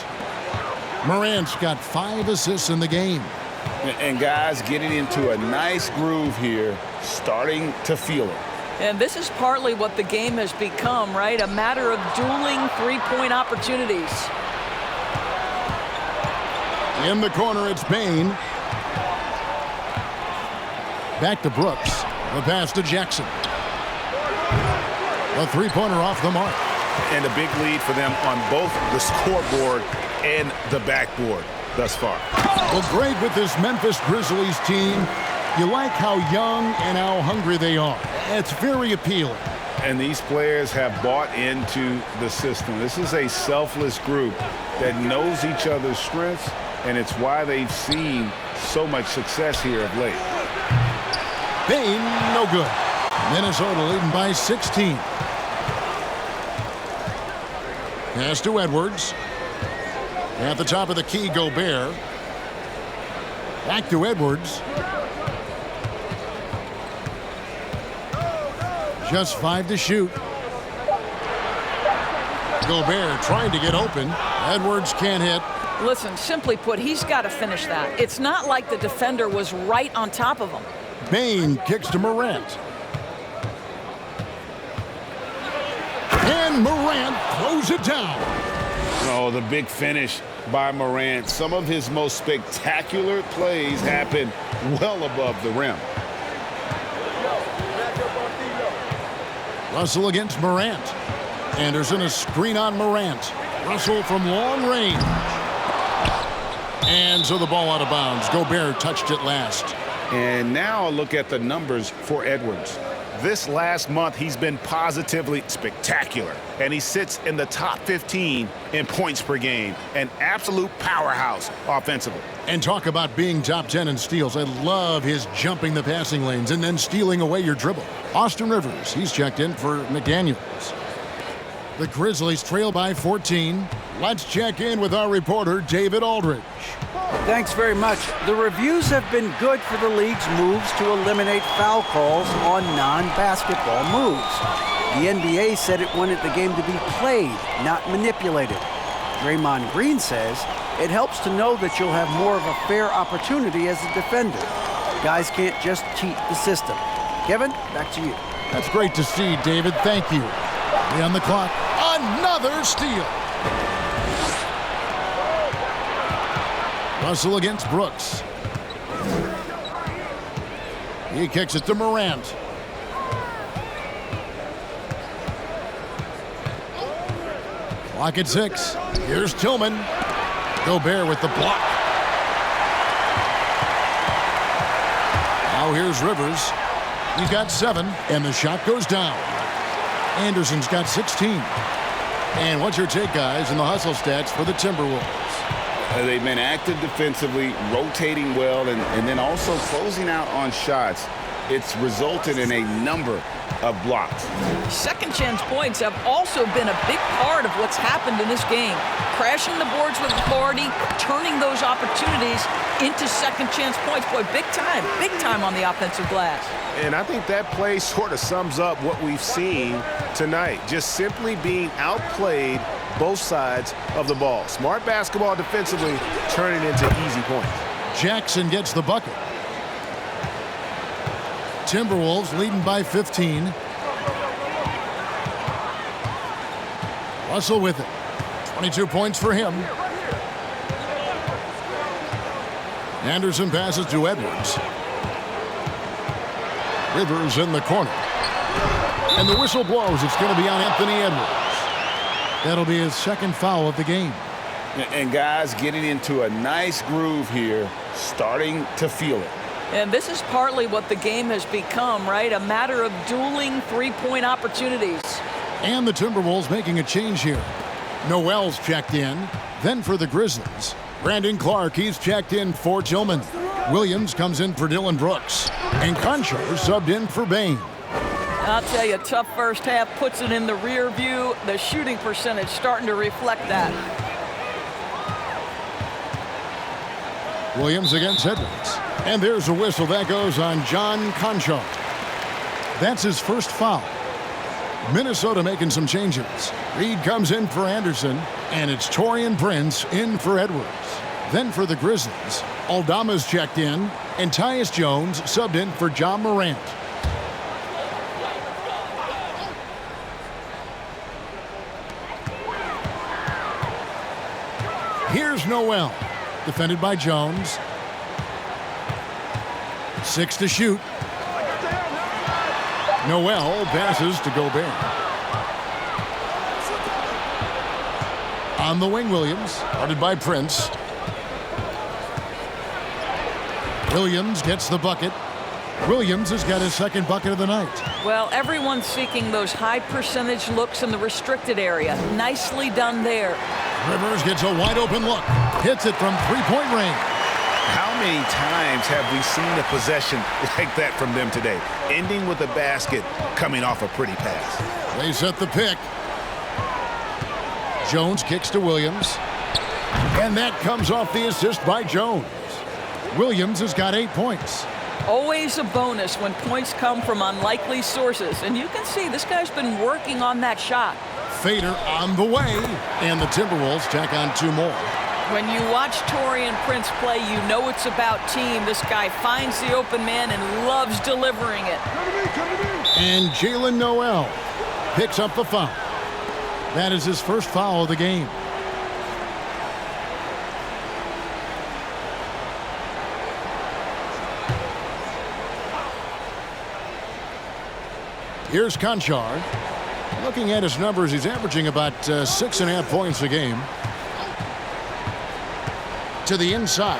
Morant's got 5 assists in the game. And guys getting into a nice groove here, starting to feel it. And this is partly what the game has become, right? A matter of dueling three-point opportunities. In the corner, it's Bane. Back to Brooks. The pass to Jackson. A three-pointer off the mark. And a big lead for them on both the scoreboard and the backboard thus far. Well, great with this Memphis Grizzlies team. You like how young and how hungry they are. It's very appealing. And these players have bought into the system. This is a selfless group that knows each other's strengths, and it's why they've seen so much success here of late. Bane, no good. Minnesota leading by 16. Pass to Edwards. At the top of the key, Gobert. Back to Edwards. Just 5 to shoot. Gobert trying to get open. Edwards can't hit. Listen, simply put, he's got to finish that. It's not like the defender was right on top of him. Bane kicks to Morant. And Morant throws it down. Oh, the big finish by Morant. Some of his most spectacular plays happen well above the rim. Russell against Morant. Anderson a screen on Morant. Russell from long range. And so the ball out of bounds. Gobert touched it last. And now look at the numbers for Edwards. This last month, he's been positively spectacular, and he sits in the top 15 in points per game. An absolute powerhouse offensively. And talk about being top 10 in steals. I love his jumping the passing lanes and then stealing away your dribble. Austin Rivers, he's checked in for McDaniels. The Grizzlies trail by 14. Let's check in with our reporter, David Aldridge. Thanks very much. The reviews have been good for the league's moves to eliminate foul calls on non-basketball moves. The NBA said it wanted the game to be played, not manipulated. Draymond Green says it helps to know that you'll have more of a fair opportunity as a defender. Guys can't just cheat the system. Kevin, back to you. That's great to see, David. Thank you. On the clock, another steal. Russell against Brooks. He kicks it to Morant. Clock at 6. Here's Tillman. Gobert with the block. Now here's Rivers. He's got 7, and the shot goes down. Anderson's got 16. And what's your take, guys, in the hustle stats for the Timberwolves? They've been active defensively, rotating well, and then also closing out on shots. It's resulted in a number of blocks. Second chance points have also been a big part of what's happened in this game. Crashing the boards with authority, turning those opportunities into second chance points. Boy, big time on the offensive glass. And I think that play sort of sums up what we've seen tonight. Just simply being outplayed both sides of the ball. Smart basketball defensively, turning into easy points. Jackson gets the bucket. Timberwolves leading by 15. Russell with it. 22 points for him. Anderson passes to Edwards. Rivers in the corner. And the whistle blows. It's going to be on Anthony Edwards. That'll be his second foul of the game. And guys getting into a nice groove here, starting to feel it. And this is partly what the game has become, right? A matter of dueling three-point opportunities. And the Timberwolves making a change here. Noel's checked in. Then for the Grizzlies, Brandon Clark, he's checked in for Tillman. Williams comes in for Dylan Brooks. And Conchar subbed in for Bain. I'll tell you, tough first half puts it in the rear view. The shooting percentage starting to reflect that. Williams against Edwards. And there's a whistle that goes on John Conchar. That's his first foul. Minnesota making some changes. Reed comes in for Anderson, and it's Taurean Prince in for Edwards. Then for the Grizzlies, Aldama's checked in, and Tyus Jones subbed in for John Morant. Here's Noel, defended by Jones. 6 to shoot. Noel passes to Gobert. On the wing, Williams, guarded by Prince. Williams gets the bucket. Williams has got his second bucket of the night. Well, everyone's seeking those high percentage looks in the restricted area. Nicely done there. Rivers gets a wide open look. Hits it from three-point range. How many times have we seen a possession like that from them today? Ending with a basket, coming off a pretty pass. They set the pick. Jones kicks to Williams. And that comes off the assist by Jones. Williams has got 8 points. Always a bonus when points come from unlikely sources. And you can see this guy's been working on that shot. Fader on the way. And the Timberwolves tack on 2 more. When you watch Taurean Prince play, you know it's about team. This guy finds the open man and loves delivering it. And Jalen Noel picks up the foul. That is his first foul of the game. Here's Conchar. Looking at his numbers, he's averaging about 6.5 points a game. To the inside,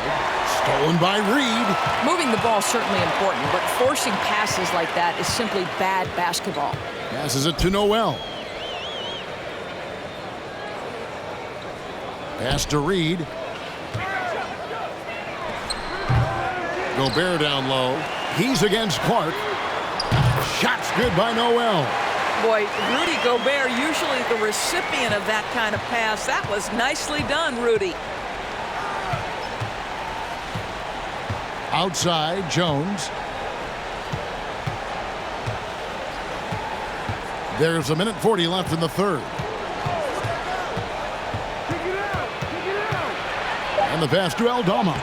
stolen by Reed. Moving the ball is certainly important, but forcing passes like that is simply bad basketball. Passes it to Noel. Pass to Reed. Gobert down low. He's against Clark. Shot's good by Noel. Boy, Rudy Gobert, usually the recipient of that kind of pass. That was nicely done, Rudy. Outside, Jones. There's 1:40 left in the third. And the pass to Aldama.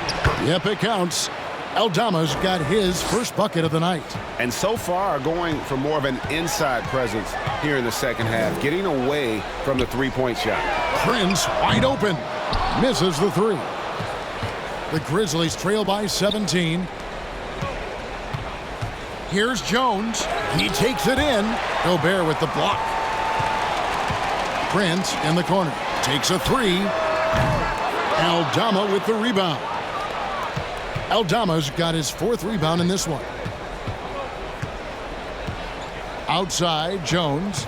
Yep, it counts. Aldama's got his first bucket of the night. And so far going for more of an inside presence here in the second half, getting away from the three-point shot. Prince wide open. Misses the three. The Grizzlies trail by 17. Here's Jones. He takes it in. Gobert with the block. Prince in the corner. Takes a three. Aldama with the rebound. Aldama's got his 4th rebound in this one. Outside, Jones.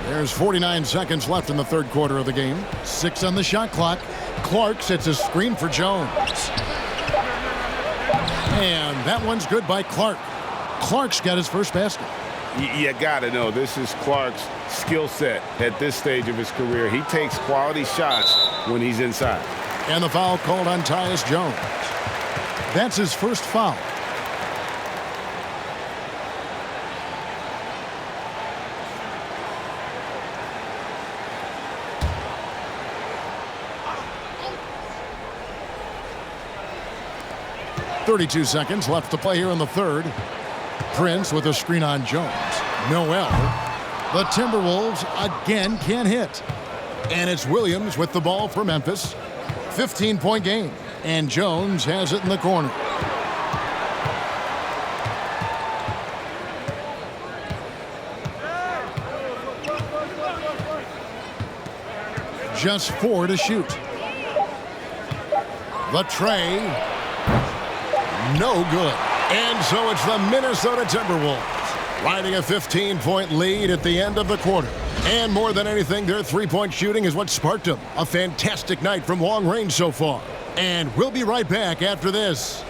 There's 49 seconds left in the third quarter of the game. 6 on the shot clock. Clark sets a screen for Jones. And that one's good by Clark. Clark's got his first basket. You got to know this is Clark's skill set at this stage of his career. He takes quality shots when he's inside. And the foul called on Tyus Jones. That's his first foul. .32 seconds left to play here in the third. Prince with a screen on Jones. Noel The Timberwolves again can't hit. And it's Williams with the ball for Memphis. 15-point game. And Jones has it in the corner. Just 4 to shoot. The tray. No good. And so it's the Minnesota Timberwolves riding a 15-point lead at the end of the quarter. And more than anything, their three-point shooting is what sparked them. A fantastic night from long range so far. And we'll be right back after this.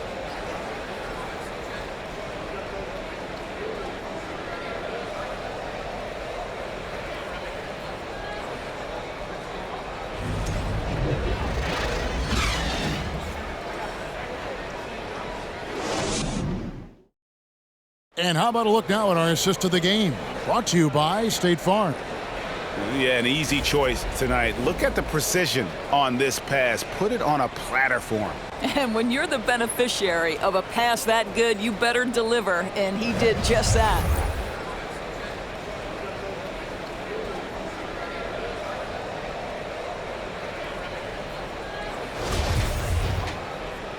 And how about a look now at our assist of the game? Brought to you by State Farm. Yeah, an easy choice tonight. Look at the precision on this pass. Put it on a platter for him. And when you're the beneficiary of a pass that good, you better deliver. And he did just that.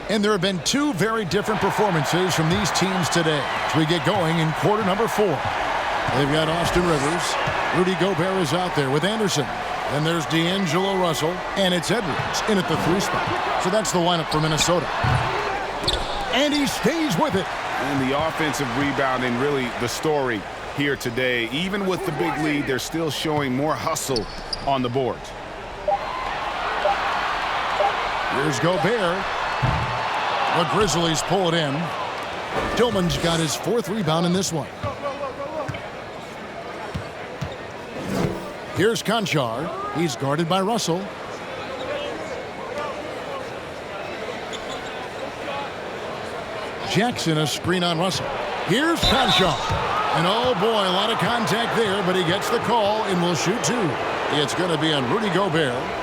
And there have been two very different performances from these teams today as we get going in quarter number 4. They've got Austin Rivers. Rudy Gobert is out there with Anderson. Then there's D'Angelo Russell, and it's Edwards in at the 3 spot. So that's the lineup for Minnesota. And he stays with it. And the offensive rebounding, really the story here today. Even with the big lead, they're still showing more hustle on the boards. Here's Gobert. The Grizzlies pull it in. Tillman's got his 4th rebound in this one. Here's Conchar. He's guarded by Russell. Jackson a screen on Russell. Here's Conchar. And oh boy, a lot of contact there, but he gets the call and will shoot 2. It's going to be on Rudy Gobert.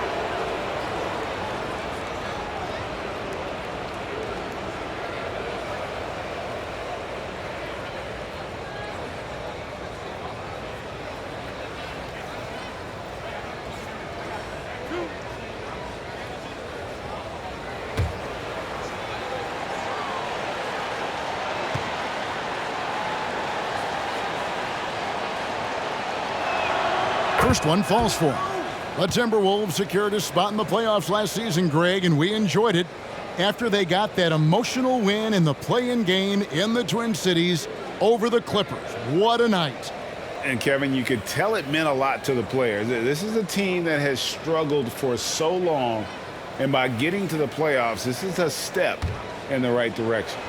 First one falls for him. The Timberwolves secured a spot in the playoffs last season, Greg, and we enjoyed it after they got that emotional win in the play-in game in the Twin Cities over the Clippers. What a night. And, Kevin, you could tell it meant a lot to the players. This is a team that has struggled for so long, and by getting to the playoffs, this is a step in the right direction.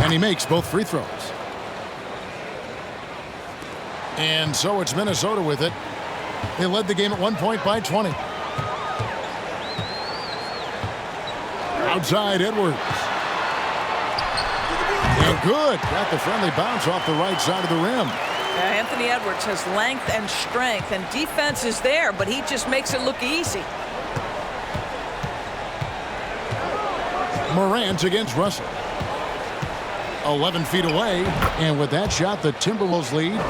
And he makes both free throws. And so it's Minnesota with it. They led the game at 1 point by 20. Outside Edwards. And good. Got the friendly bounce off the right side of the rim. Anthony Edwards has length and strength, and defense is there, but he just makes it look easy. Morant against Russell. 11 feet away, and with that shot, the Timberwolves lead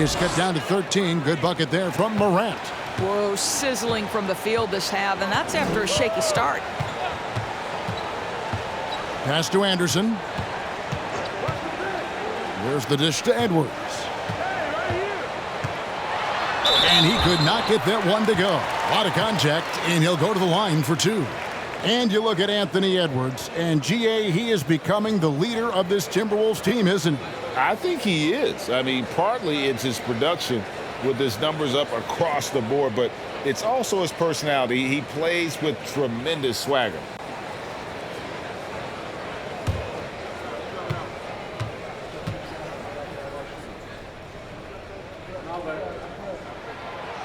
is cut down to 13. Good bucket there from Morant. Whoa, sizzling from the field this half, and that's after a shaky start. Pass to Anderson. There's the dish to Edwards. And he could not get that one to go. A lot of contact, and he'll go to the line for 2. And you look at Anthony Edwards, and GA, he is becoming the leader of this Timberwolves team, isn't he? I think he is. I mean, partly it's his production with his numbers up across the board, but it's also his personality. He plays with tremendous swagger.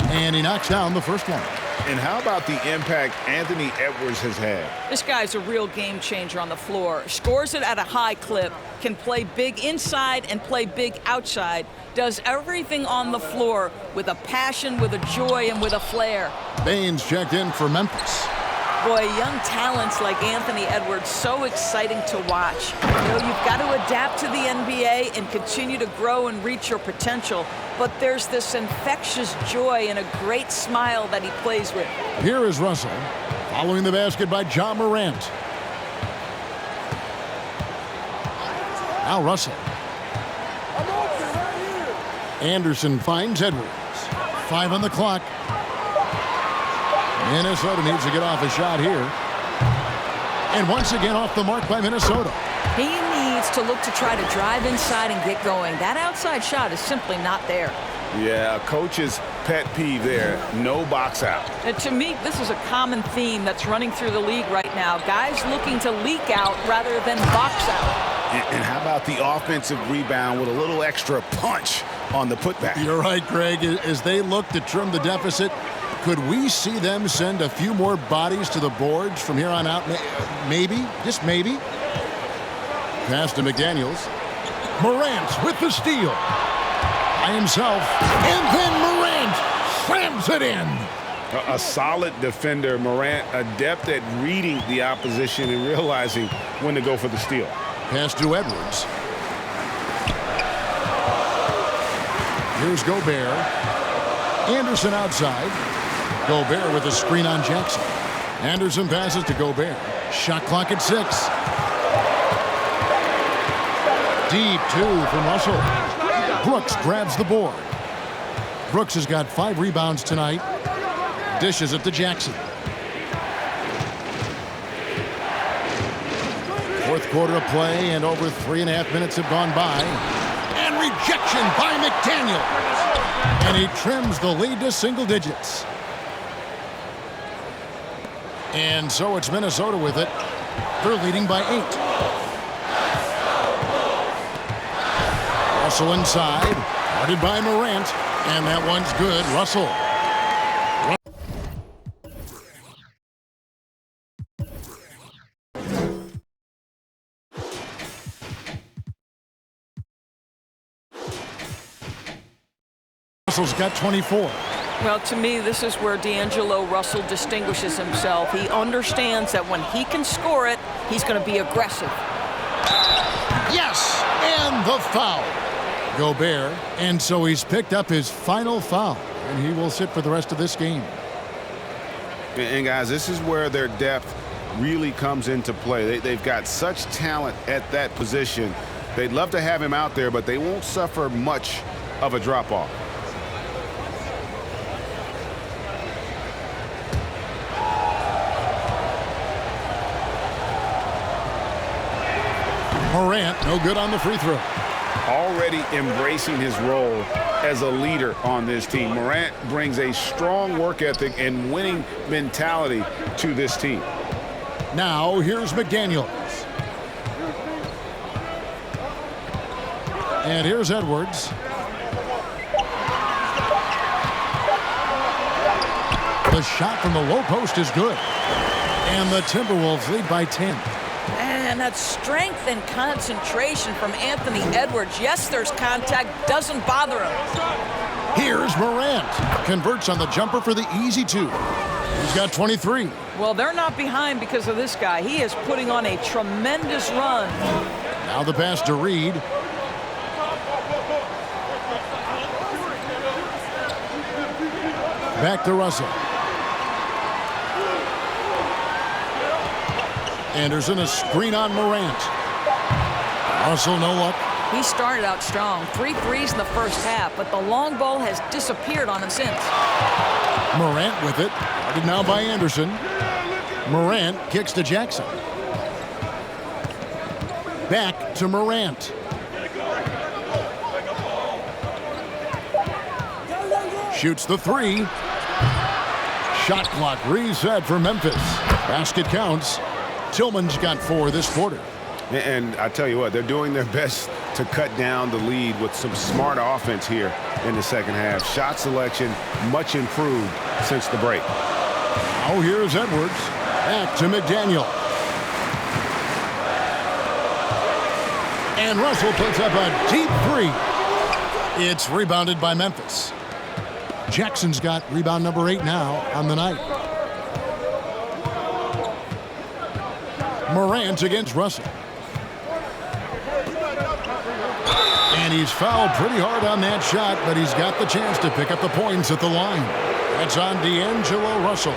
And he knocks down the first one. And how about the impact Anthony Edwards has had? This guy's a real game changer on the floor. Scores it at a high clip, can play big inside and play big outside, does everything on the floor with a passion, with a joy, and with a flair. Baines checked in for Memphis. Boy, young talents like Anthony Edwards, so exciting to watch. You know, you've got to adapt to the NBA and continue to grow and reach your potential. But there's this infectious joy and a great smile that he plays with. Here is Russell, following the basket by Ja Morant. Now Russell. Anderson finds Edwards. 5 on the clock. Minnesota needs to get off a shot here. And once again off the mark by Minnesota. He needs to look to try to drive inside and get going. That outside shot is simply not there. Yeah, coach's pet peeve there. No box out. And to me, this is a common theme that's running through the league right now. Guys looking to leak out rather than box out. And how about the offensive rebound with a little extra punch on the putback? You're right, Greg. As they look to trim the deficit, could we see them send a few more bodies to the boards from here on out? Maybe, just maybe. Pass to McDaniels. Morant with the steal. By himself. And then Morant slams it in. A solid defender. Morant adept at reading the opposition and realizing when to go for the steal. Pass to Edwards. Here's Gobert. Anderson outside. Gobert with a screen on Jackson. Anderson passes to Gobert. Shot clock at 6. Deep 2 from Russell. Brooks grabs the board. Brooks has got 5 rebounds tonight. Dishes it to Jackson. Fourth quarter of play, and over 3.5 minutes have gone by. And rejection by McDaniel. And he trims the lead to single digits. And so it's Minnesota with it. They're leading by 8. Russell inside. Guarded by Morant. And that one's good. Russell. Russell's got 24. Well, to me, this is where D'Angelo Russell distinguishes himself. He understands that when he can score it, he's going to be aggressive. Yes, and the foul. Gobert, and so he's picked up his final foul, and he will sit for the rest of this game. And guys, this is where their depth really comes into play. They've got such talent at that position. They'd love to have him out there, but they won't suffer much of a drop-off. Durant, no good on the free throw. Already embracing his role as a leader on this team. Morant brings a strong work ethic and winning mentality to this team. Now, here's McDaniels. And here's Edwards. The shot from the low post is good. And the Timberwolves lead by 10. And that strength and concentration from Anthony Edwards. Yes, there's contact. Doesn't bother him. Here's Morant. Converts on the jumper for the easy 2. He's got 23. Well, they're not behind because of this guy. He is putting on a tremendous run. Now the pass to Reed. Back to Russell. Anderson, a screen on Morant. Russell, no luck. He started out strong. 3 threes in the first half, but the long ball has disappeared on him since. Morant with it. Guarded now by Anderson. Morant kicks to Jackson. Back to Morant. Shoots the 3. Shot clock reset for Memphis. Basket counts. Tillman's got 4 this quarter. And I tell you what, they're doing their best to cut down the lead with some smart offense here in the second half. Shot selection much improved since the break. Oh, here's Edwards. Back to McDaniel. And Russell puts up a deep 3. It's rebounded by Memphis. Jackson's got rebound number 8 now on the night. Morant against Russell. And he's fouled pretty hard on that shot, but he's got the chance to pick up the points at the line. That's on D'Angelo Russell.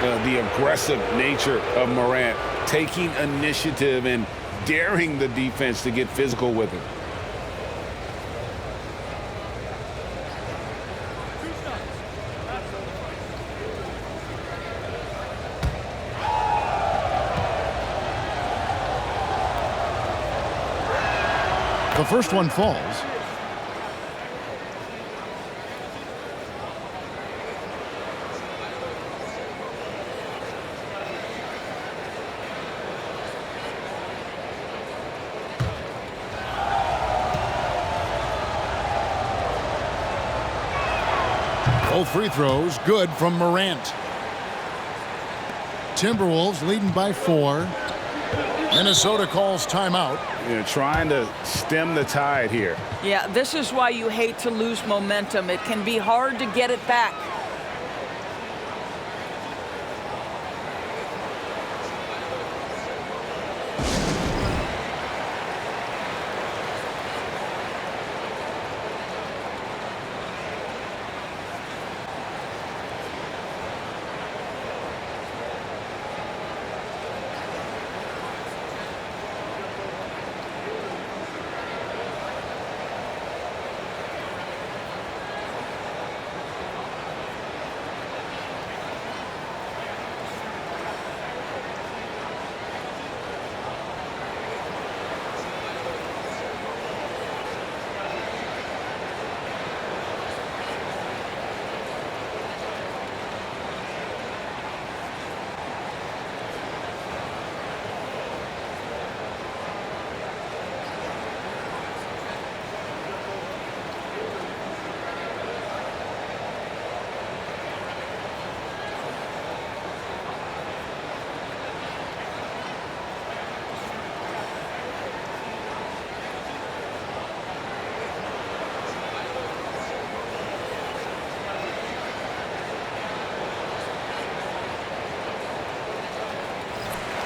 The aggressive nature of Morant, taking initiative and daring the defense to get physical with him. The first one falls. Both free throws good from Morant. Timberwolves leading by 4. Minnesota calls timeout. Trying to stem the tide here. Yeah, this is why you hate to lose momentum. It can be hard to get it back.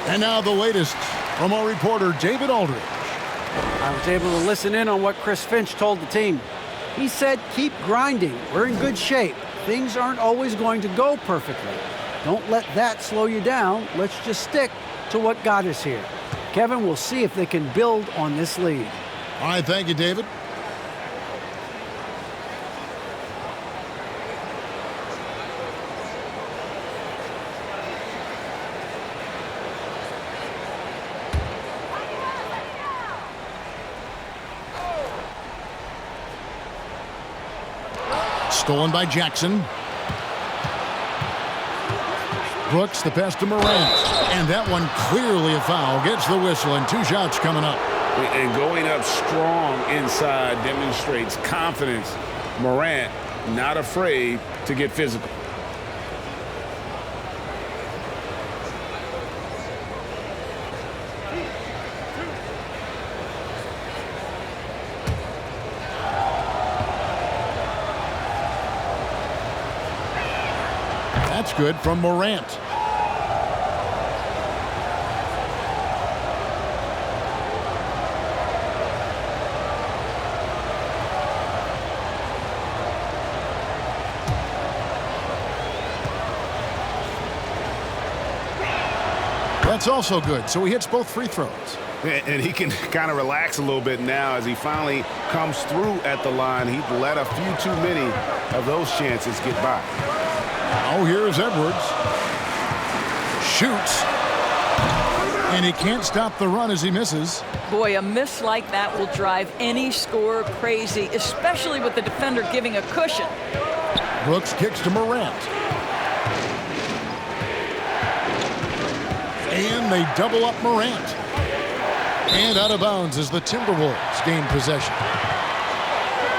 And now the latest from our reporter, David Aldridge. I was able to listen in on what Chris Finch told the team. He said, keep grinding. We're in good shape. Things aren't always going to go perfectly. Don't let that slow you down. Let's just stick to what got us here. Kevin, will see if they can build on this lead. All right, thank you, David. Stolen by Jackson. Brooks, the pass to Morant. And that one clearly a foul. Gets the whistle, and 2 shots coming up. And going up strong inside demonstrates confidence. Morant not afraid to get physical. That's good from Morant. That's also good, so he hits both free throws. And he can kind of relax a little bit now as he finally comes through at the line. He let a few too many of those chances get by. Oh, here's Edwards. Shoots. And he can't stop the run as he misses. Boy, a miss like that will drive any scorer crazy, especially with the defender giving a cushion. Brooks kicks to Morant. And they double up Morant. And out of bounds as the Timberwolves gain possession.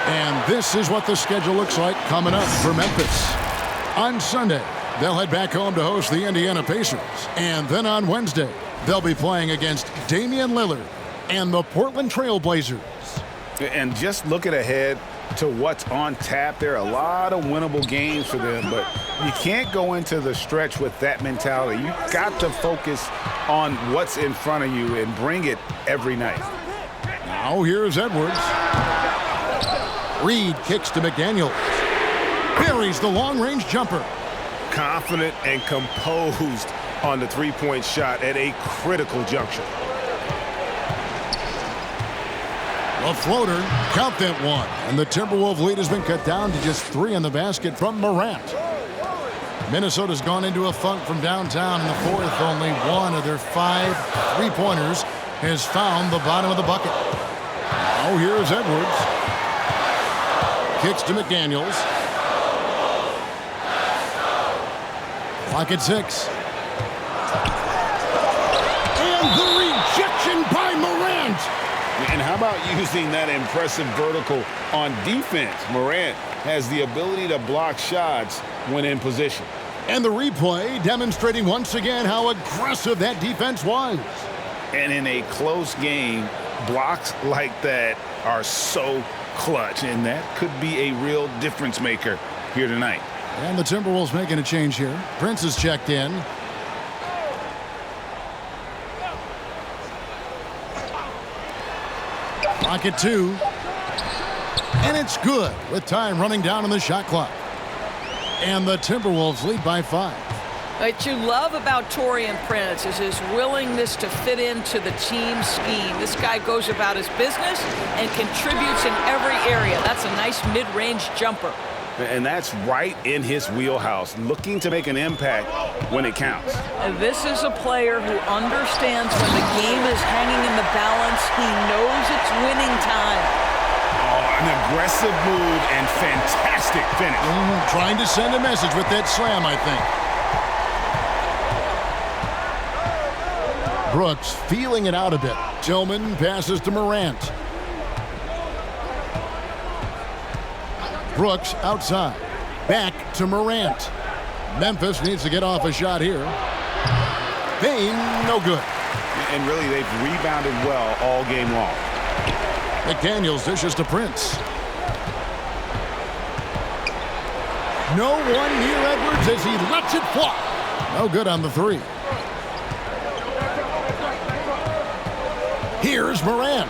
And this is what the schedule looks like coming up for Memphis. On Sunday, they'll head back home to host the Indiana Pacers. And then on Wednesday, they'll be playing against Damian Lillard and the Portland Trail Blazers. And just looking ahead to what's on tap, there are a lot of winnable games for them, but you can't go into the stretch with that mentality. You've got to focus on what's in front of you and bring it every night. Now here's Edwards. Reed kicks to McDaniels. Buries the long-range jumper. Confident and composed on the three-point shot at a critical juncture. A floater, count that one. And the Timberwolves lead has been cut down to just 3 in the basket from Morant. Minnesota's gone into a funk from downtown in the fourth. Only one of their 5 three-pointers has found the bottom of the bucket. Now here's Edwards. Kicks to McDaniels. Clock at 6. And the rejection by Morant. And how about using that impressive vertical on defense? Morant has the ability to block shots when in position. And the replay demonstrating once again how aggressive that defense was. And in a close game, blocks like that are so clutch, and that could be a real difference maker here tonight. And the Timberwolves making a change here. Prince is checked in. Clock at 2. And it's good with time running down on the shot clock. And the Timberwolves lead by 5. What you love about Taurean Prince is his willingness to fit into the team scheme. This guy goes about his business and contributes in every area. That's a nice mid-range jumper. And that's right in his wheelhouse, looking to make an impact when it counts. And this is a player who understands when the game is hanging in the balance. He knows it's winning time. Oh, an aggressive move and fantastic finish. Trying to send a message with that slam, I think. Brooks feeling it out a bit. Tillman passes to Morant. Brooks outside. Back to Morant. Memphis needs to get off a shot here. Bane, no good. And really, they've rebounded well all game long. McDaniels dishes to Prince. No one near Edwards as he lets it fly. No good on the 3. Here's Morant.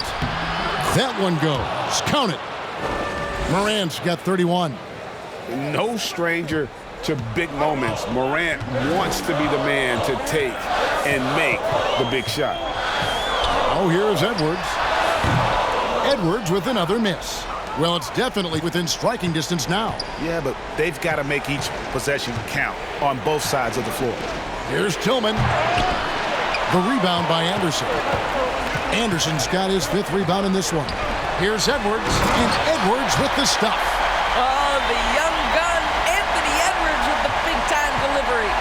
That one goes. Count it. Morant's got 31. No stranger to big moments. Morant wants to be the man to take and make the big shot. Oh, here's Edwards. Edwards with another miss. Well, it's definitely within striking distance now. Yeah, but they've got to make each possession count on both sides of the floor. Here's Tillman. The rebound by Anderson. Anderson's got his 5th rebound in this one. Here's Edwards, and Edwards with the stuff. Oh, the young gun, Anthony Edwards with the big-time delivery.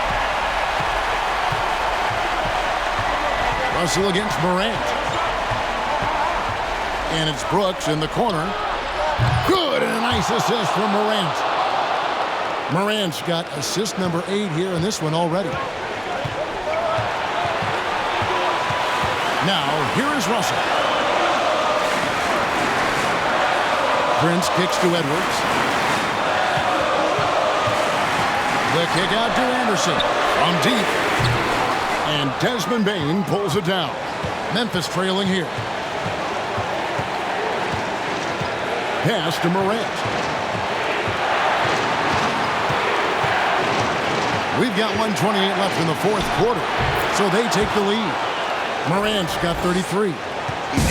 Russell against Morant. And it's Brooks in the corner. Good, and a nice assist from Morant. Morant's got assist number 8 here in this one already. Now, here is Russell. Prince kicks to Edwards. The kick out to Anderson from deep. And Desmond Bane pulls it down. Memphis trailing here. Pass to Morant. We've got 1:28 left in the 4th quarter, so they take the lead. Morant's got 33.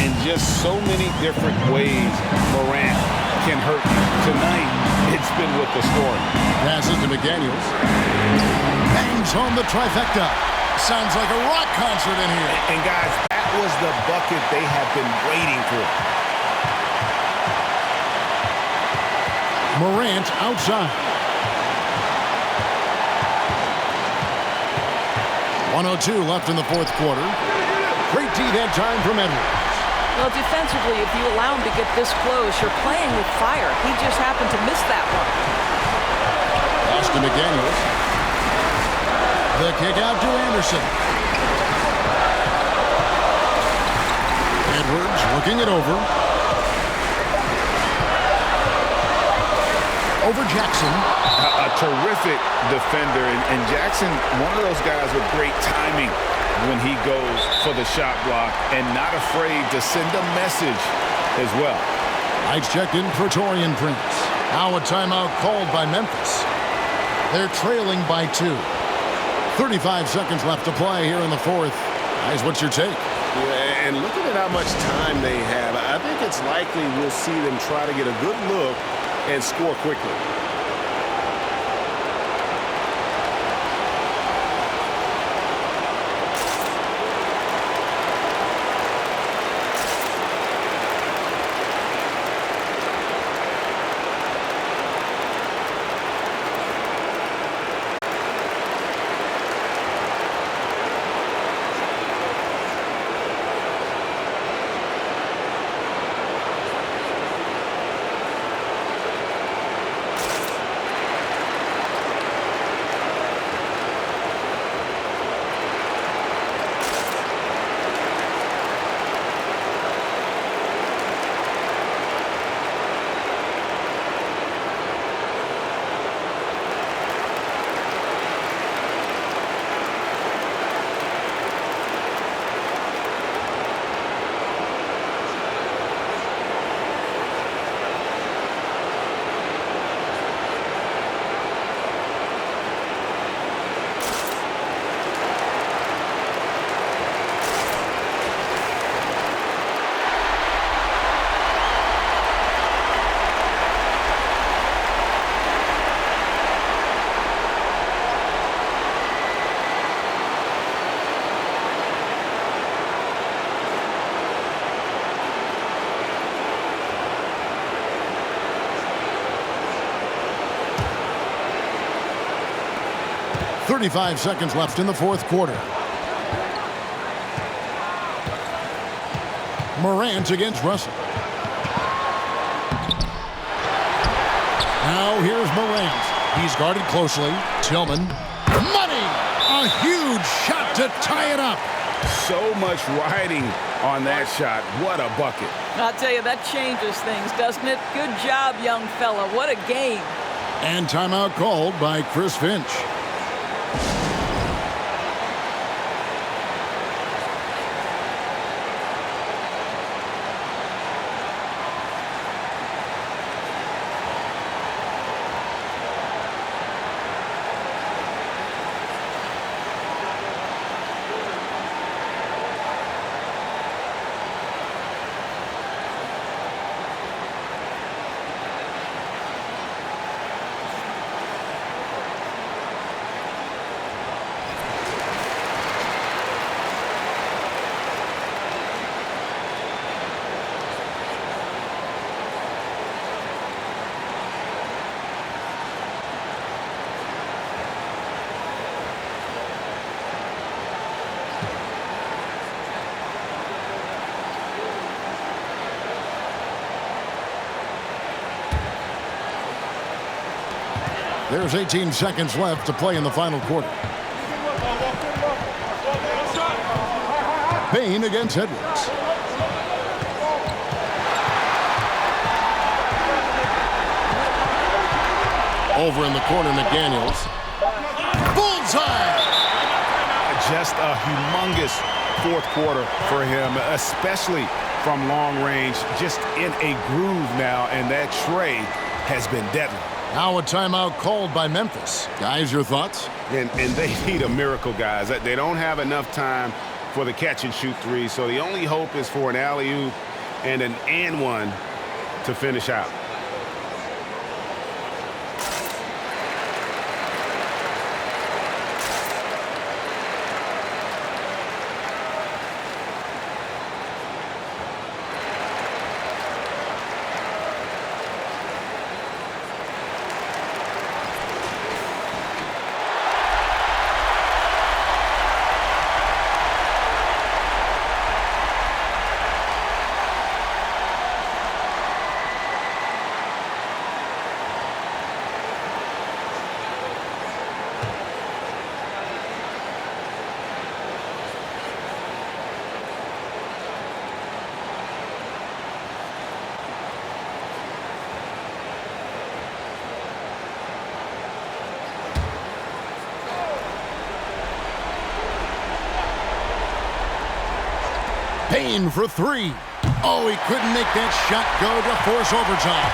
In just so many different ways, Durant can hurt you. Tonight, it's been with the scoring. Passes to McDaniels. Bangs home the trifecta. Sounds like a rock concert in here. And guys, that was the bucket they have been waiting for. Morant outside. 1:02 left in the 4th quarter. Great D that time from Edwards. Well, defensively, if you allow him to get this close, you're playing with fire. He just happened to miss that one. Pass to McDaniels. The kick out to Anderson. Edwards looking it over. over Jackson. A terrific defender, and Jackson, one of those guys with great timing when he goes for the shot block and not afraid to send a message as well. Lights checked in for Taurean Prince. Now a timeout called by Memphis. They're trailing by 2. 35 seconds left to play here in the fourth. Guys, what's your take? Yeah, and looking at how much time they have, I think it's likely we'll see them try to get a good look and score quickly. .35 seconds left in the fourth quarter. Morant against Russell. Now here's Morant. He's guarded closely. Tillman. Money! A huge shot to tie it up. So much riding on that shot. What a bucket. I'll tell you, that changes things, doesn't it? Good job, young fella. What a game. And timeout called by Chris Finch. There's 18 seconds left to play in the final quarter. Payne against Edwards. Over in the corner, McDaniels. Bullseye! Just a humongous fourth quarter for him, especially from long range. Just in a groove now, and that tray has been deadly. Now a timeout called by Memphis. Guys, your thoughts? And they need a miracle, guys. They don't have enough time for the catch-and-shoot three, so the only hope is for an alley-oop and an and-one to finish out. Payne for three. Oh, he couldn't make that shot go to force overtime.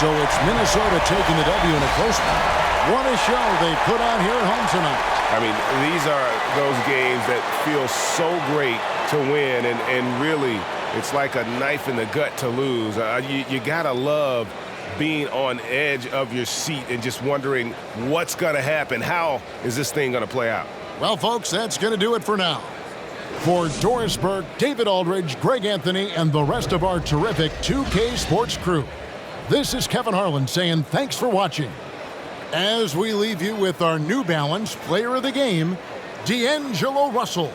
So it's Minnesota taking the W in a close one. What a show they put on here at home tonight. I mean, these are those games that feel so great to win, and really, it's like a knife in the gut to lose. You gotta love being on edge of your seat and just wondering what's gonna happen. How is this thing gonna play out? Well, folks, that's going to do it for now. For Doris Burke, David Aldridge, Greg Anthony, and the rest of our terrific 2K Sports crew, this is Kevin Harlan saying thanks for watching. As we leave you with our New Balance Player of the Game, D'Angelo Russell.